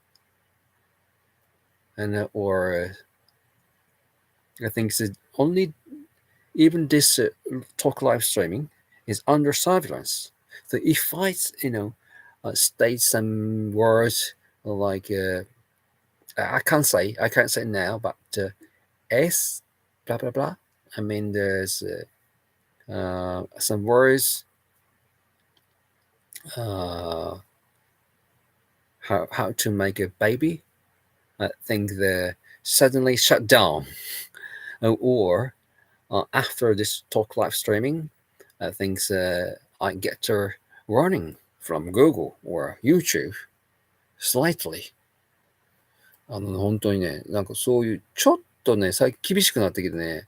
and or I think it's only even this talk live streaming is under surveillance. So if I, state some words like I can't say now, but S blah blah blah. I mean, there's some words. How to make a baby? I think they suddenly shut down, or after this talk live streaming, I think I get a warning from Google or YouTube slightly. 本当にね、なんかそういう、ちょっとね、最近厳しくなってきてね、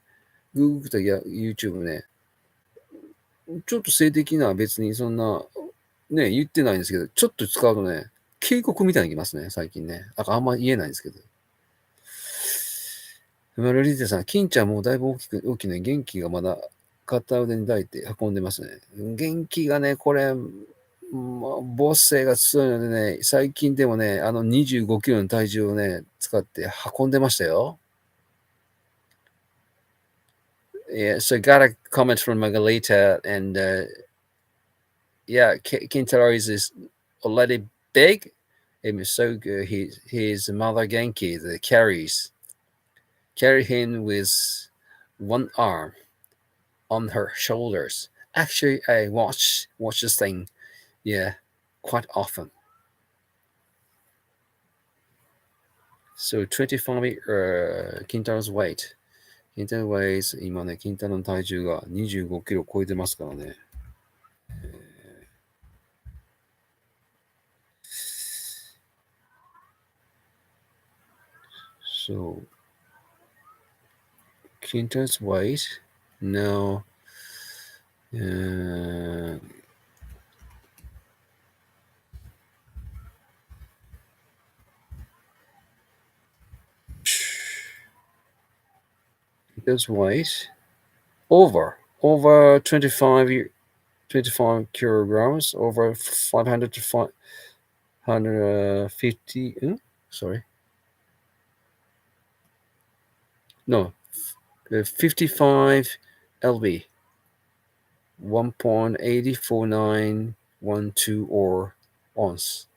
Google とYouTube ね、ちょっと性的な別にそんな、ね、言ってないんですけど、ちょっと使うとね、警告みたいに来ますね、最近ね。だからあんま言えないんですけど。ロリテさん、金ちゃんもうだいぶ大きいね。元気がまだ片腕に抱いて運んでますね。元気がね、これ、母性が強いのでね、最近でもね、25キロの体重をね、使って運んでましたよ。Yeah, so got a comment from Margarita, and yeah, Kintaro is already big. It was so good. His mother Genki, the carry him with one arm on her shoulders. Actually, I watch this thing, yeah, quite often. So 25 Kintaro's weight. Kintaro weighs 今ね、金太郎の体重が25キロ超えてますからね。So Kintaro's weight now Kintaro's weight over 25 kilograms, over 500 to 550. Sorry. No, 55 lb, 1.84912 or ounce.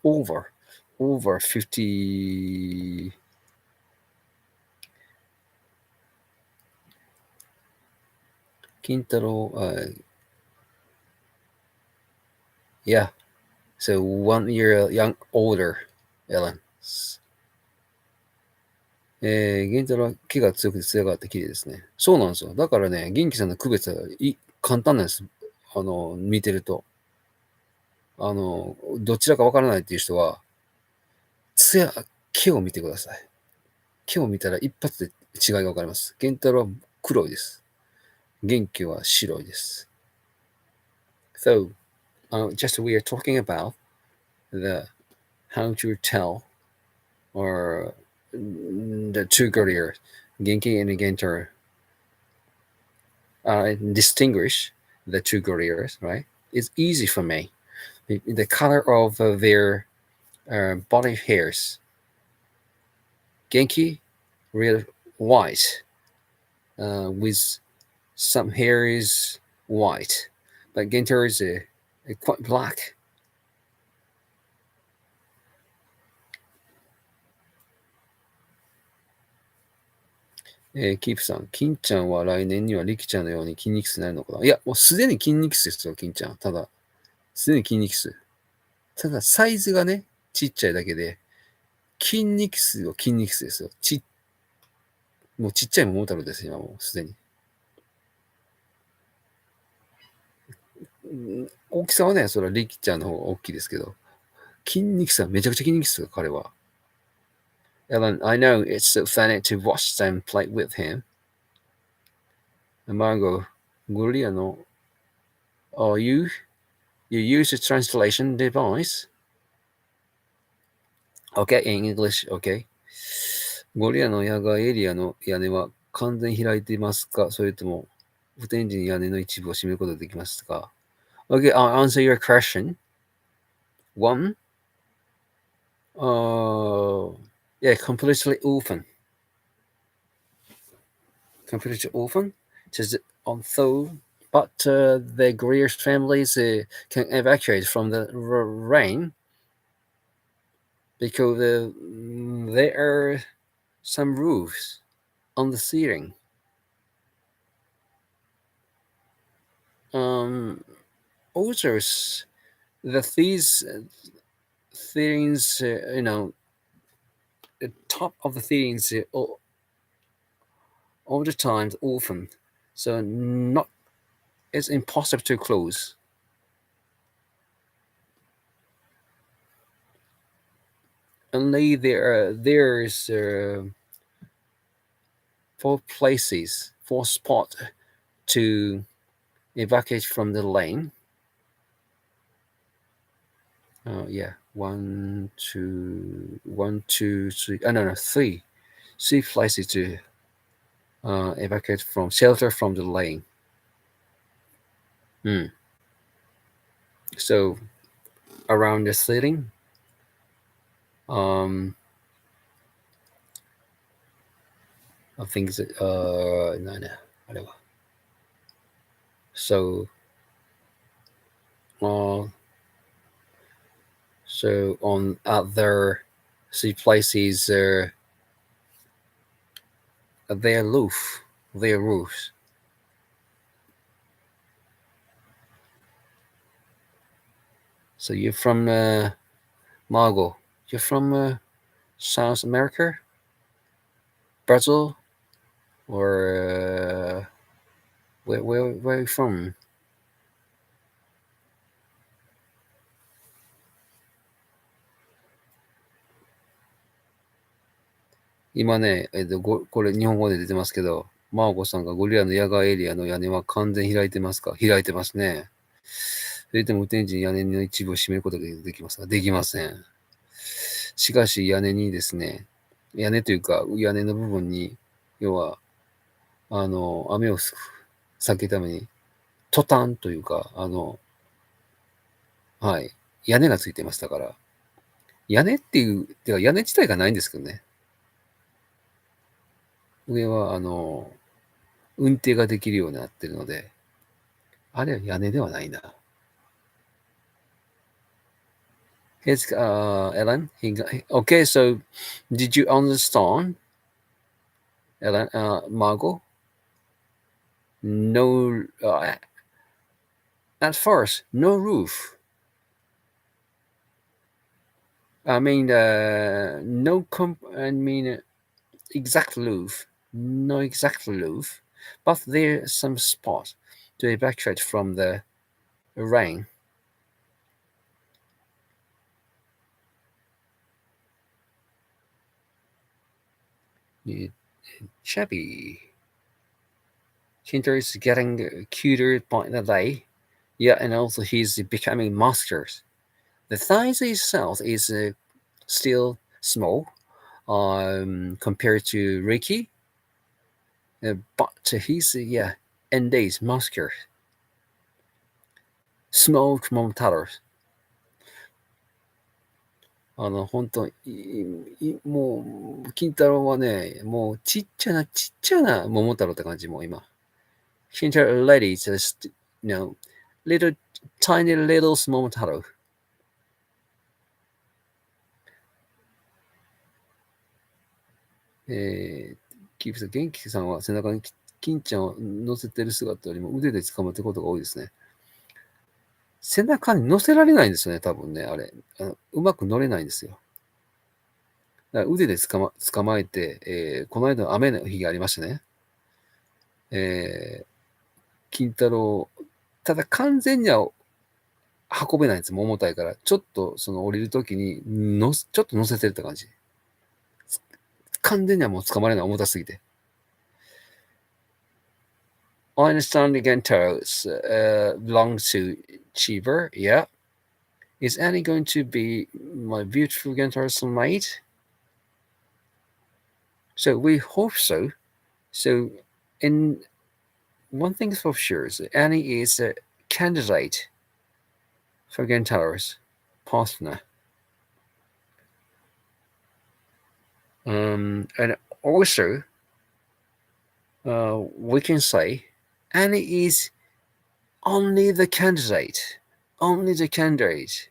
Over 50. Kintaro, yeah, so 1 year older, Ellen. 元気は毛が強くて艶があって綺麗ですね。そうなんですよ。だからね、元気さんの区別は簡単なんです。見てると。どちらかわからないっていう人は、毛を見てください。毛を見たら一発で違いがわかります。元太郎は黒いです。Genki は白いです。So, just we are talking about the how to tell or the two gorillas, Genki and Genter, distinguish the two gorillas, right? It's easy for me. The color of their body hairs. Genki, real white, with some hair is white, but Genter is quite black.キープさん、金ちゃんは来年には力ちゃんのように筋肉質になるのかな。いや、もうすでに筋肉質ですよ、金ちゃん。ただ、すでに筋肉質。ただ、サイズがね、ちっちゃいだけで、筋肉質は筋肉質ですよ。もうちっちゃい桃太郎です、今もうすでに。大きさはね、それは力ちゃんの方が大きいですけど、筋肉質はめちゃくちゃ筋肉質よ、彼は。Ellen, I know it's so funny to watch them play with him. Margot, ゴリラの、you use a translation device? Okay, in English, okay. ゴリラの野外エリアの屋根は完全に開いていますか、それとも不天時に屋根の一部を閉めることができますか？ Okay, I'll answer your question. One, yeah, completely open. Completely open. Just although, but the Greer's families can evacuate from the rain because there are some roofs on the ceiling. Also, these ceilings, the top of the ceilings all the time open, so not it's impossible to close. Only there's 4 spots to evacuate from the lane. Yeah, 1, 2, 1, 2, 3. No, 3 places to evacuate from shelter from the lane. So around the ceiling, I think no, whatever. So on other 3 places, their roofs. So you're from Margot. You're from South America, Brazil, or where are you from? 今ね、これ日本語で出てますけど、マーゴさんがゴリラの野外エリアの屋根は完全に開いてますか？開いてますね。それでも運転時に屋根の一部を閉めることができますか？できません。しかし屋根にですね、屋根というか屋根の部分に、要は、雨を避けるために、トタンというか、はい、屋根がついてましたから、屋根っていう、てか屋根自体がないんですけどね。上は、運転ができるようになってるので、あれは屋根ではないな。Ellen, okay, so did you understand, Ellen, Margot? No, at first, no roof. I mean, exact roof, no exact roof, but there's some spot to evacuate from the rain. Shabby. Kintaro is getting cuter by the day. Yeah, and also he's becoming muscular. The size itself is still small compared to Ricky, but he's indeed muscular. Smoke Momotaro. 本当もう、金太郎はね、もうちっちゃな桃太郎って感じ、もう今。金太郎 lady is just, little, tiny little 桃太郎。キープさん、元気さんは背中に金ちゃんを乗せてる姿よりも腕で捕まってることが多いですね。背中に乗せられないんですよね、多分ね、あれ。うまく乗れないんですよ。だから腕で捕まえて、この間雨の日がありましたね。金太郎、ただ完全には運べないんです、重たいから。ちょっとその降りるときにちょっと乗せてるって感じ。完全にはもう捕まれない、重たすぎて。I understand the Gentos belong to Cheever, yeah. Is Annie going to be my beautiful Gentar soulmate? So we hope so. So, in one thing for sure, Annie is a candidate for Gentar's partner. And also, we can say Annie is only the candidate. Only the candidate.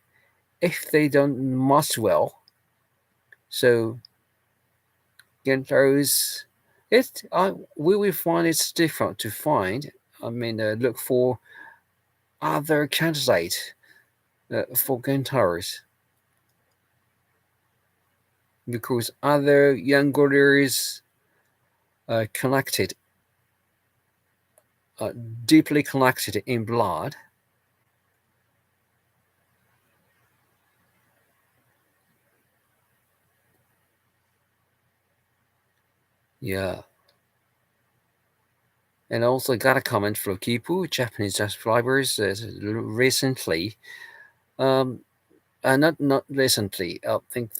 If they don't much well, so Gentar's we will find it's difficult to find. Look for other candidates for Gentaros because other young gorillas connected, deeply connected in blood. Yeah. And also got a comment from Kipu, Japanese subscribers, recently. Not recently. I think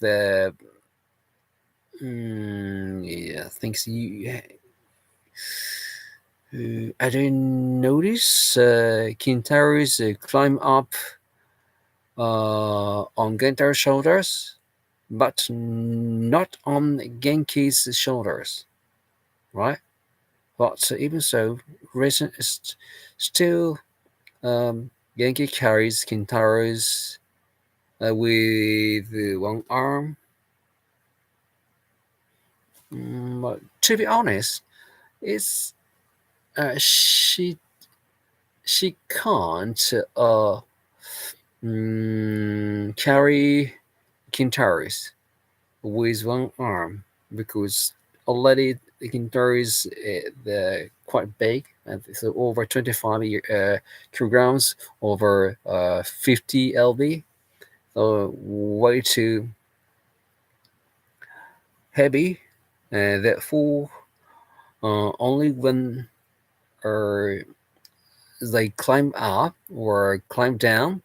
thanks you. I didn't notice Kintaro's climb up on Gentaro's shoulders, but not on Genki's shoulders, right? But even so, still Genki carries Kintaro's with one arm. But to be honest, it's she can't carry Kintaro's with one arm because already the Kintaro is quite big, and so over 25 kilograms, over 50 lb, so way too heavy, and therefore only when they climb up or climb down,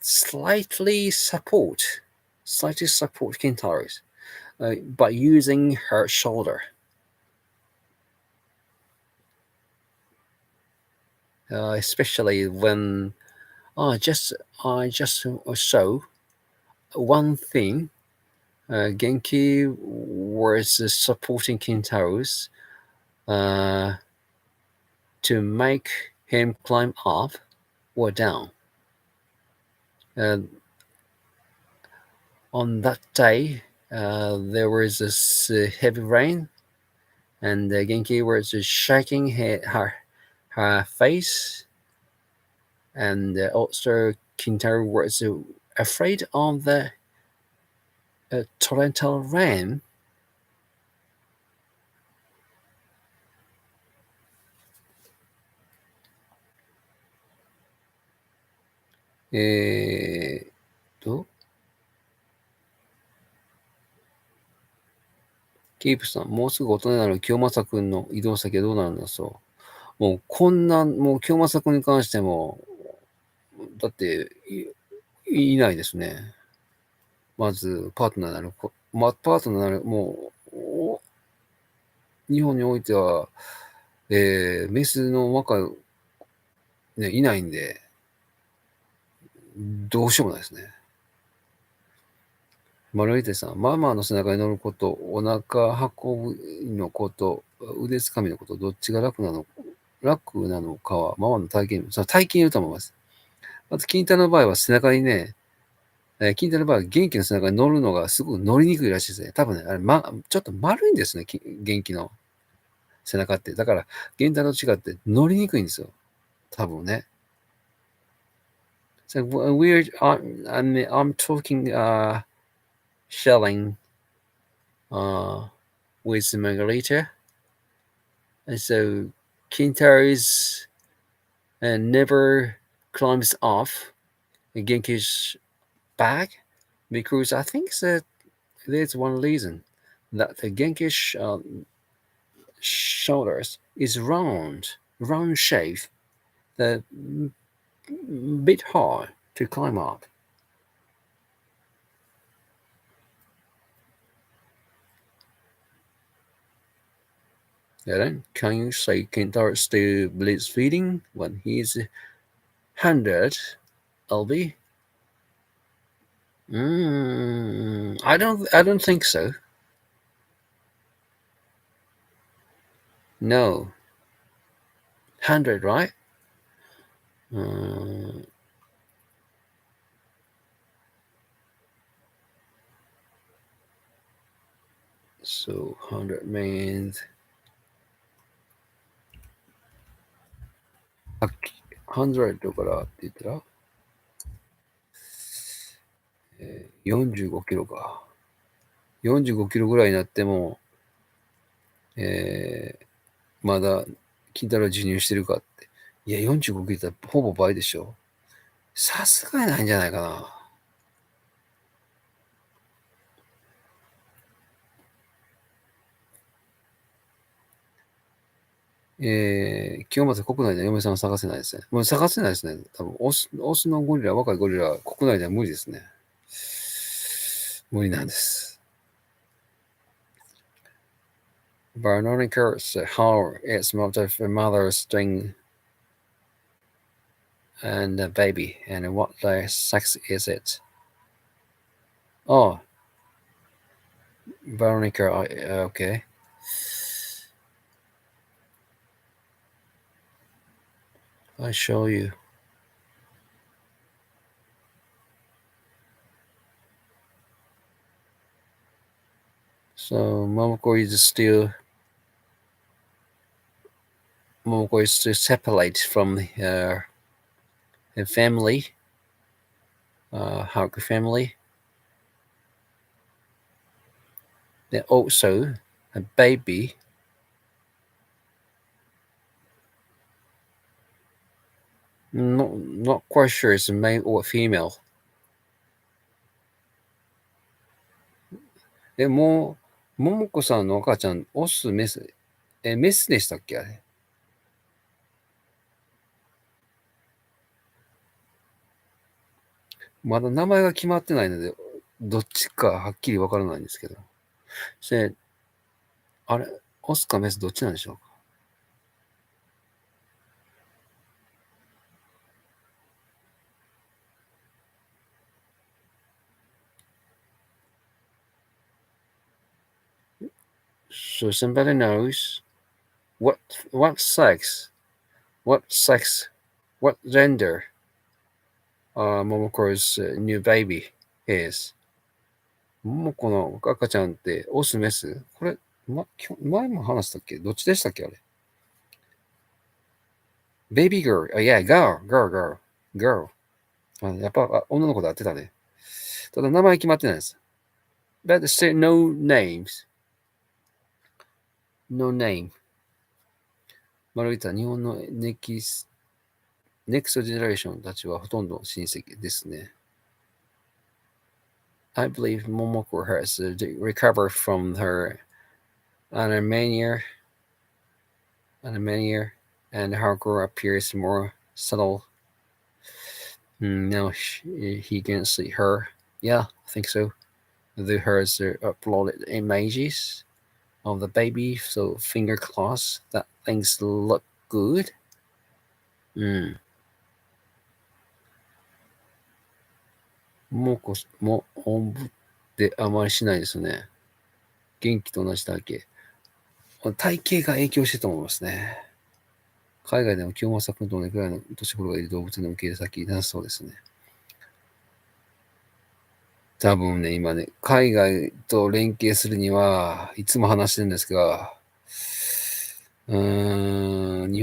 slightly support Kintaro's by using her shoulder. Especially when just show one thing. Genki was supporting Kintaro's to make him climb up or down. On that day, there was this heavy rain, and Genki was shaking her face, and also Kintaro was afraid of the torrential rain. キープさん、もうすぐ大人になる清正くんの移動先はどうなるんだそう。もうこんな、もう清正くんに関しても、だっていないですね。まず、パートナーになる、パートナーになる、もう、日本においては、メスの若い、ね、いないんで、どうしようもないですね。マルエテさん、ママの背中に乗ること、お腹運ぶのこと、腕つかみのこと、どっちが楽なのかは、ママの体験、その体験によると思います。まず、金太の場合は背中にね、金太の場合は元気の背中に乗るのがすごく乗りにくいらしいですね。多分ね、あれ、ちょっと丸いんですね、元気の背中って。だから、元太と違って乗りにくいんですよ。多分ね。So I'm talking shelling with Margarita. And so Kintaro never climbs off Genki's back because I think that there's one reason that the Genki's shoulders is round shape, that bit hard to climb up. Yeah, then can you say Kintaro still bleeds feeding when he's 100, LB? I don't think so. No. 100, right? So 100 means 100からって言ったら、45キロか。45キロぐらいになっても、まだ金太郎授乳してるかって。いや、45キロだったらほぼ倍でしょ。さすがにないんじゃないかな。今日まで国内で嫁さんを探せないですね。もう探せないですね。多分オスのゴリラ、若いゴリラ、国内では無理ですね。無理なんです。Baronica's how its mother's string and a baby, and what the sex is it? Oh, Veronica, okay. I show you. So Momoko is still separate from her family, Haku family. Then also a baby. Not quite sure it's a male or female. ももこさんの赤ちゃん、オス、メス、メスでしたっけあれ。まだ名前が決まってないので、どっちかはっきりわからないんですけど。あれ、オスかメスどっちなんでしょうか。So somebody knows what sex, what gender Momoko's new baby is. ももこの赤ちゃんってオスメスこれ、前も話したっけどっちでしたっけあれ。ベイビー girl. Yeah, girl. やっぱ女の子で合ってたね。ただ名前決まってないです。But still no names. No name. マルギタ、日本のネクストジェネレーションたちはほとんど親戚ですね。I believe Momoko has recovered from her Animanier, and hardcore appears more subtle. Now he can see her. Yeah, I think so. The hers uploaded images of the baby, so finger crossed that things look good. もおんぶってあまりしないですね。元気と同じだけ。体型が影響してると思いますね。海外でも清正君と同じくらいの年頃がいる動物の受け入れ先なさそうですね。多分ね、今ね、海外と連携するには、いつも話してるんですが、日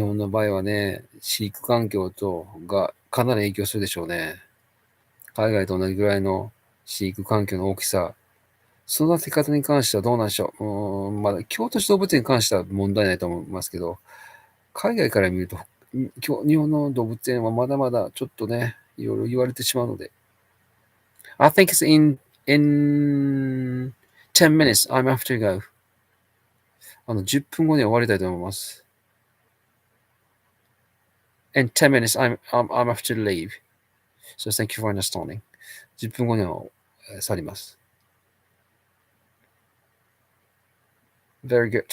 本の場合はね、飼育環境がかなり影響するでしょうね。海外と同じぐらいの飼育環境の大きさ、育て方に関してはどうなんでしょう。まだ京都市動物園に関しては問題ないと思いますけど、海外から見ると、日本の動物園はまだまだちょっとね、いろいろ言われてしまうので。I think it's in 10 minutes. I'm have to go. 10分後には終わりたいと思います。In 10 minutes, I'm have to leave. So thank you for understanding. 10分後には去ります。Very good.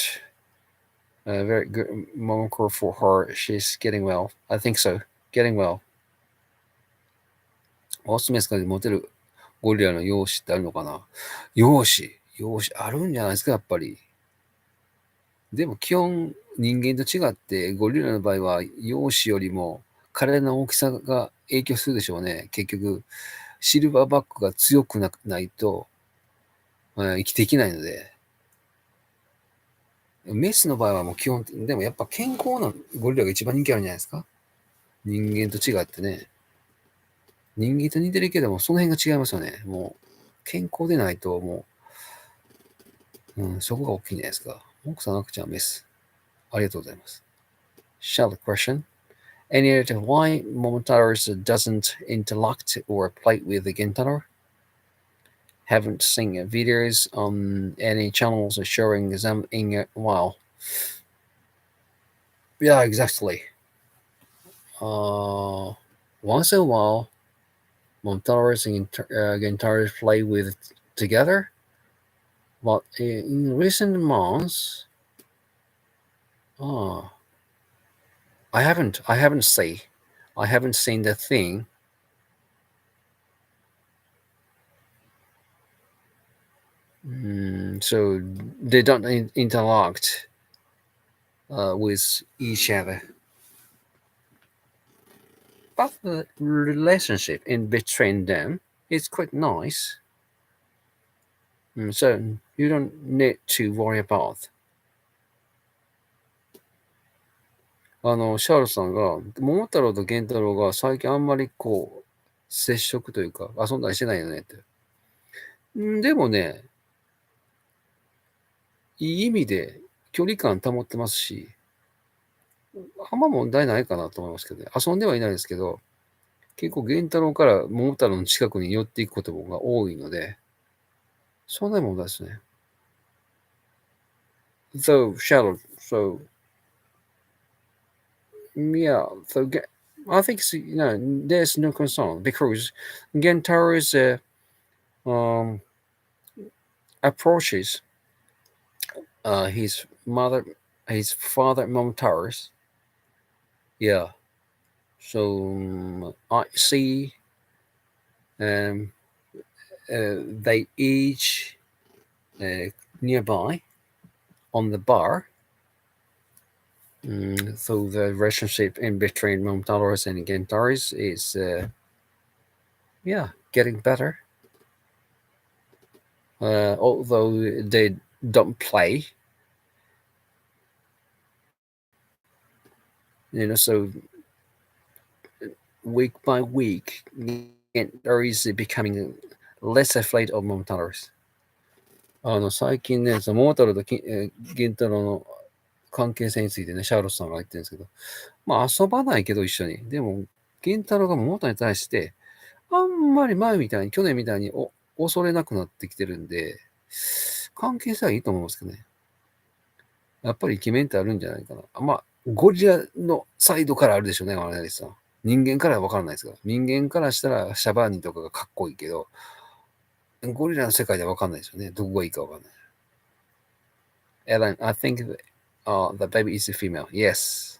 Very good Momoko for her. She's getting well. I think so. Getting well. オスメスからモテるゴリラの容姿ってあるのかな。容姿あるんじゃないですか、やっぱり。でも基本人間と違ってゴリラの場合は容姿よりも体の大きさが影響するでしょうね。結局シルバーバックが強くないと、生きていけないので。メスの場合はもう基本的に、でもやっぱ健康なゴリラが一番人気あるんじゃないですか。人間と違ってね。人間と似てるけども、その辺が違いますよね。もう、健康でないと、もう、そこが大きいんじゃないですか。奥さん、赤ちゃん、メス。ありがとうございます。Shall question? Any idea why Momotaro doesn't interact or play with the Gentaro? Haven't seen videos on any channels showing them in a while. Yeah, exactly. Once in a while, Momotaro and Gentaro play with together. But in recent months, I haven't seen the thing. So they don't interact with each other. But the relationship in between them is quite nice. So you don't need to worry about. シャールさんが、桃太郎と源太郎が最近あんまり接触というか、遊んだりしてないよねって。でもね、いい意味で距離感保ってますし、あんま問題ないかなと思いますけどね。遊んではいないですけど、結構源太郎から桃太郎の近くに寄っていくことが多いので、そんな問題ですね。So, Shadow, yeah, I think there's no concern because Gentaro's approaches his father Momtaro's. Yeah, so I see they each nearby on the bar. So the relationship in between Momtaros and Gentaris is getting better. Although they don't play. So week by week, Gentaris is becoming less afraid of Momtaros. 最近ね、その桃太郎と源太郎の関係性についてね、シャーロットさんが言ってるんですけど、まあ遊ばないけど一緒に。でも、源太郎が桃太郎に対して、あんまり去年みたいに恐れなくなってきてるんで、関係性はいいと思いますけどね。やっぱりイケメンってあるんじゃないかな。まあ、ゴリラのサイドからあるでしょうね、マナリさん。人間からは分からないですが。人間からしたらシャバーニとかがかっこいいけど、ゴリラの世界では分かんないですよね。どこがいいか分かんない。Ellen, I think the baby is a female. Yes.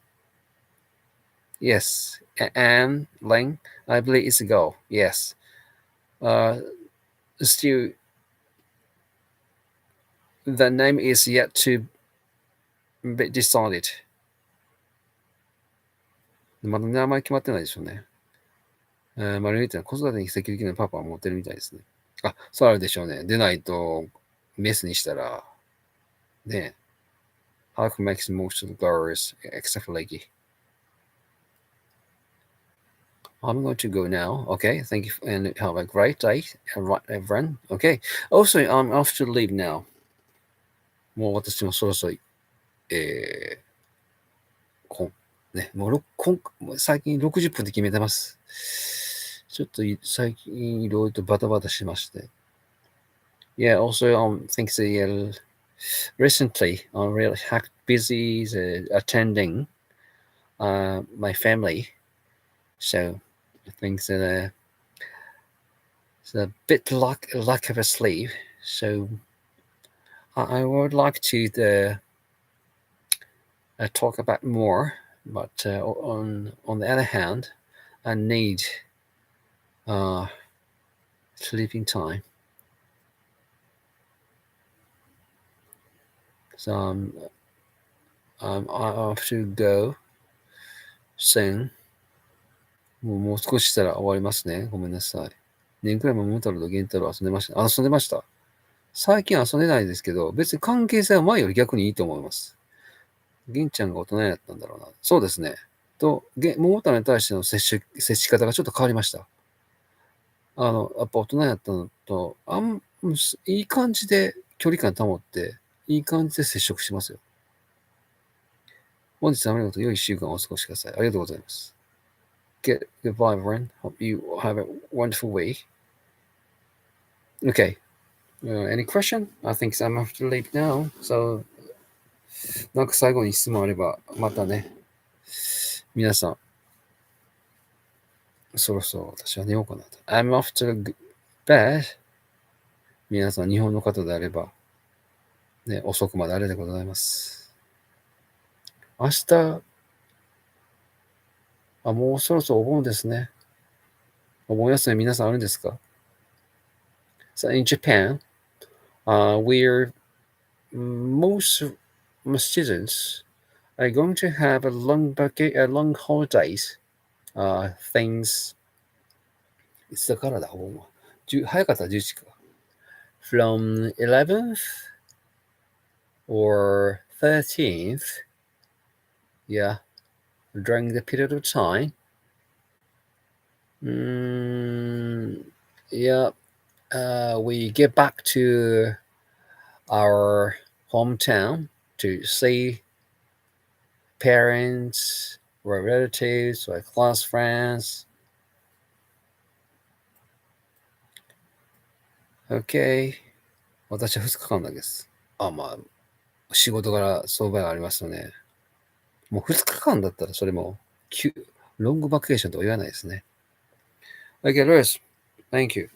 Yes. And Ling, I believe it's a girl. Yes. Still, the name is yet to be decided. まだ名前決まってないでしょうね。マルゲリータは子育てに積極的なパパを持ってるみたいですね。あ、そうあるでしょうね。でないと、メスにしたら、ね、Hulk makes most of the girls except for Leggy. I'm going to go now. Okay, thank you and have a great day, everyone. Okay. Also, I'm off to leave now. もう私もそろそろ、もう最近60分で決めてます。ちょっと最近いろいろとバタバタしまして。Yeah, also, thanks recently, I'm really busy attending my family. So, I think that it's a bit lack of a sleep. So, I would like to talk about more, but on the other hand, I need sleeping time. So I have to go soon. もう少ししたら終わりますね。ごめんなさい。年くらい桃太郎と源太郎遊んでました。遊んでました。最近遊んでないですけど、別に関係性は前より逆にいいと思います。源ちゃんが大人になったんだろうな。そうですね。桃太郎に対しての接し方がちょっと変わりました。やっぱ大人になったのと、いい感じで距離感保って、いい感じで接触しますよ。本日はありがとう。良い週間をお過ごしください。ありがとうございます。Goodbye, everyone. Hope you have a wonderful week. Okay. Any question? I think I'm have to leave now. So, なんか最後に質問あれば、またね、皆さん、そろそろ私は寝ようかなと。I'm off to bed. 皆さん、日本の方であれば、ね、遅くまであれでございます。明日、もうそろそろお盆ですね。お盆休み皆さんあるんですか？ So in Japan, where most students are going to have a long holidays, things いつだからだ、お盆は。早かったら11か。From 11th or 13th, yeah, during the period of time, yeah, we get back to our hometown to see parents or relatives or class friends. Okay. 私は2日間だけです。まあ、仕事柄相場がありますよね。もう2日間だったらそれもロングバケーションとは言わないですね。Okay, Lewis, thank you.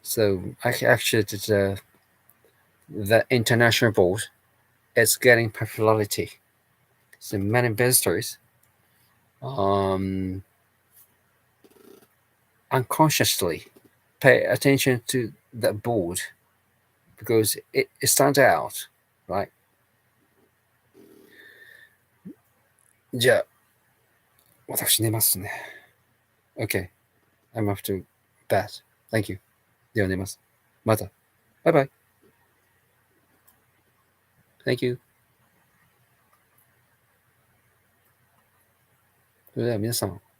So actually, the international board is getting popularity. So many visitors unconsciously pay attention to the board because it stands out, right? じゃあ、私寝ますね。Okay, I'm off to bed. Thank you. では寝ます。また。バイバイ。Thank you. それでは皆さん、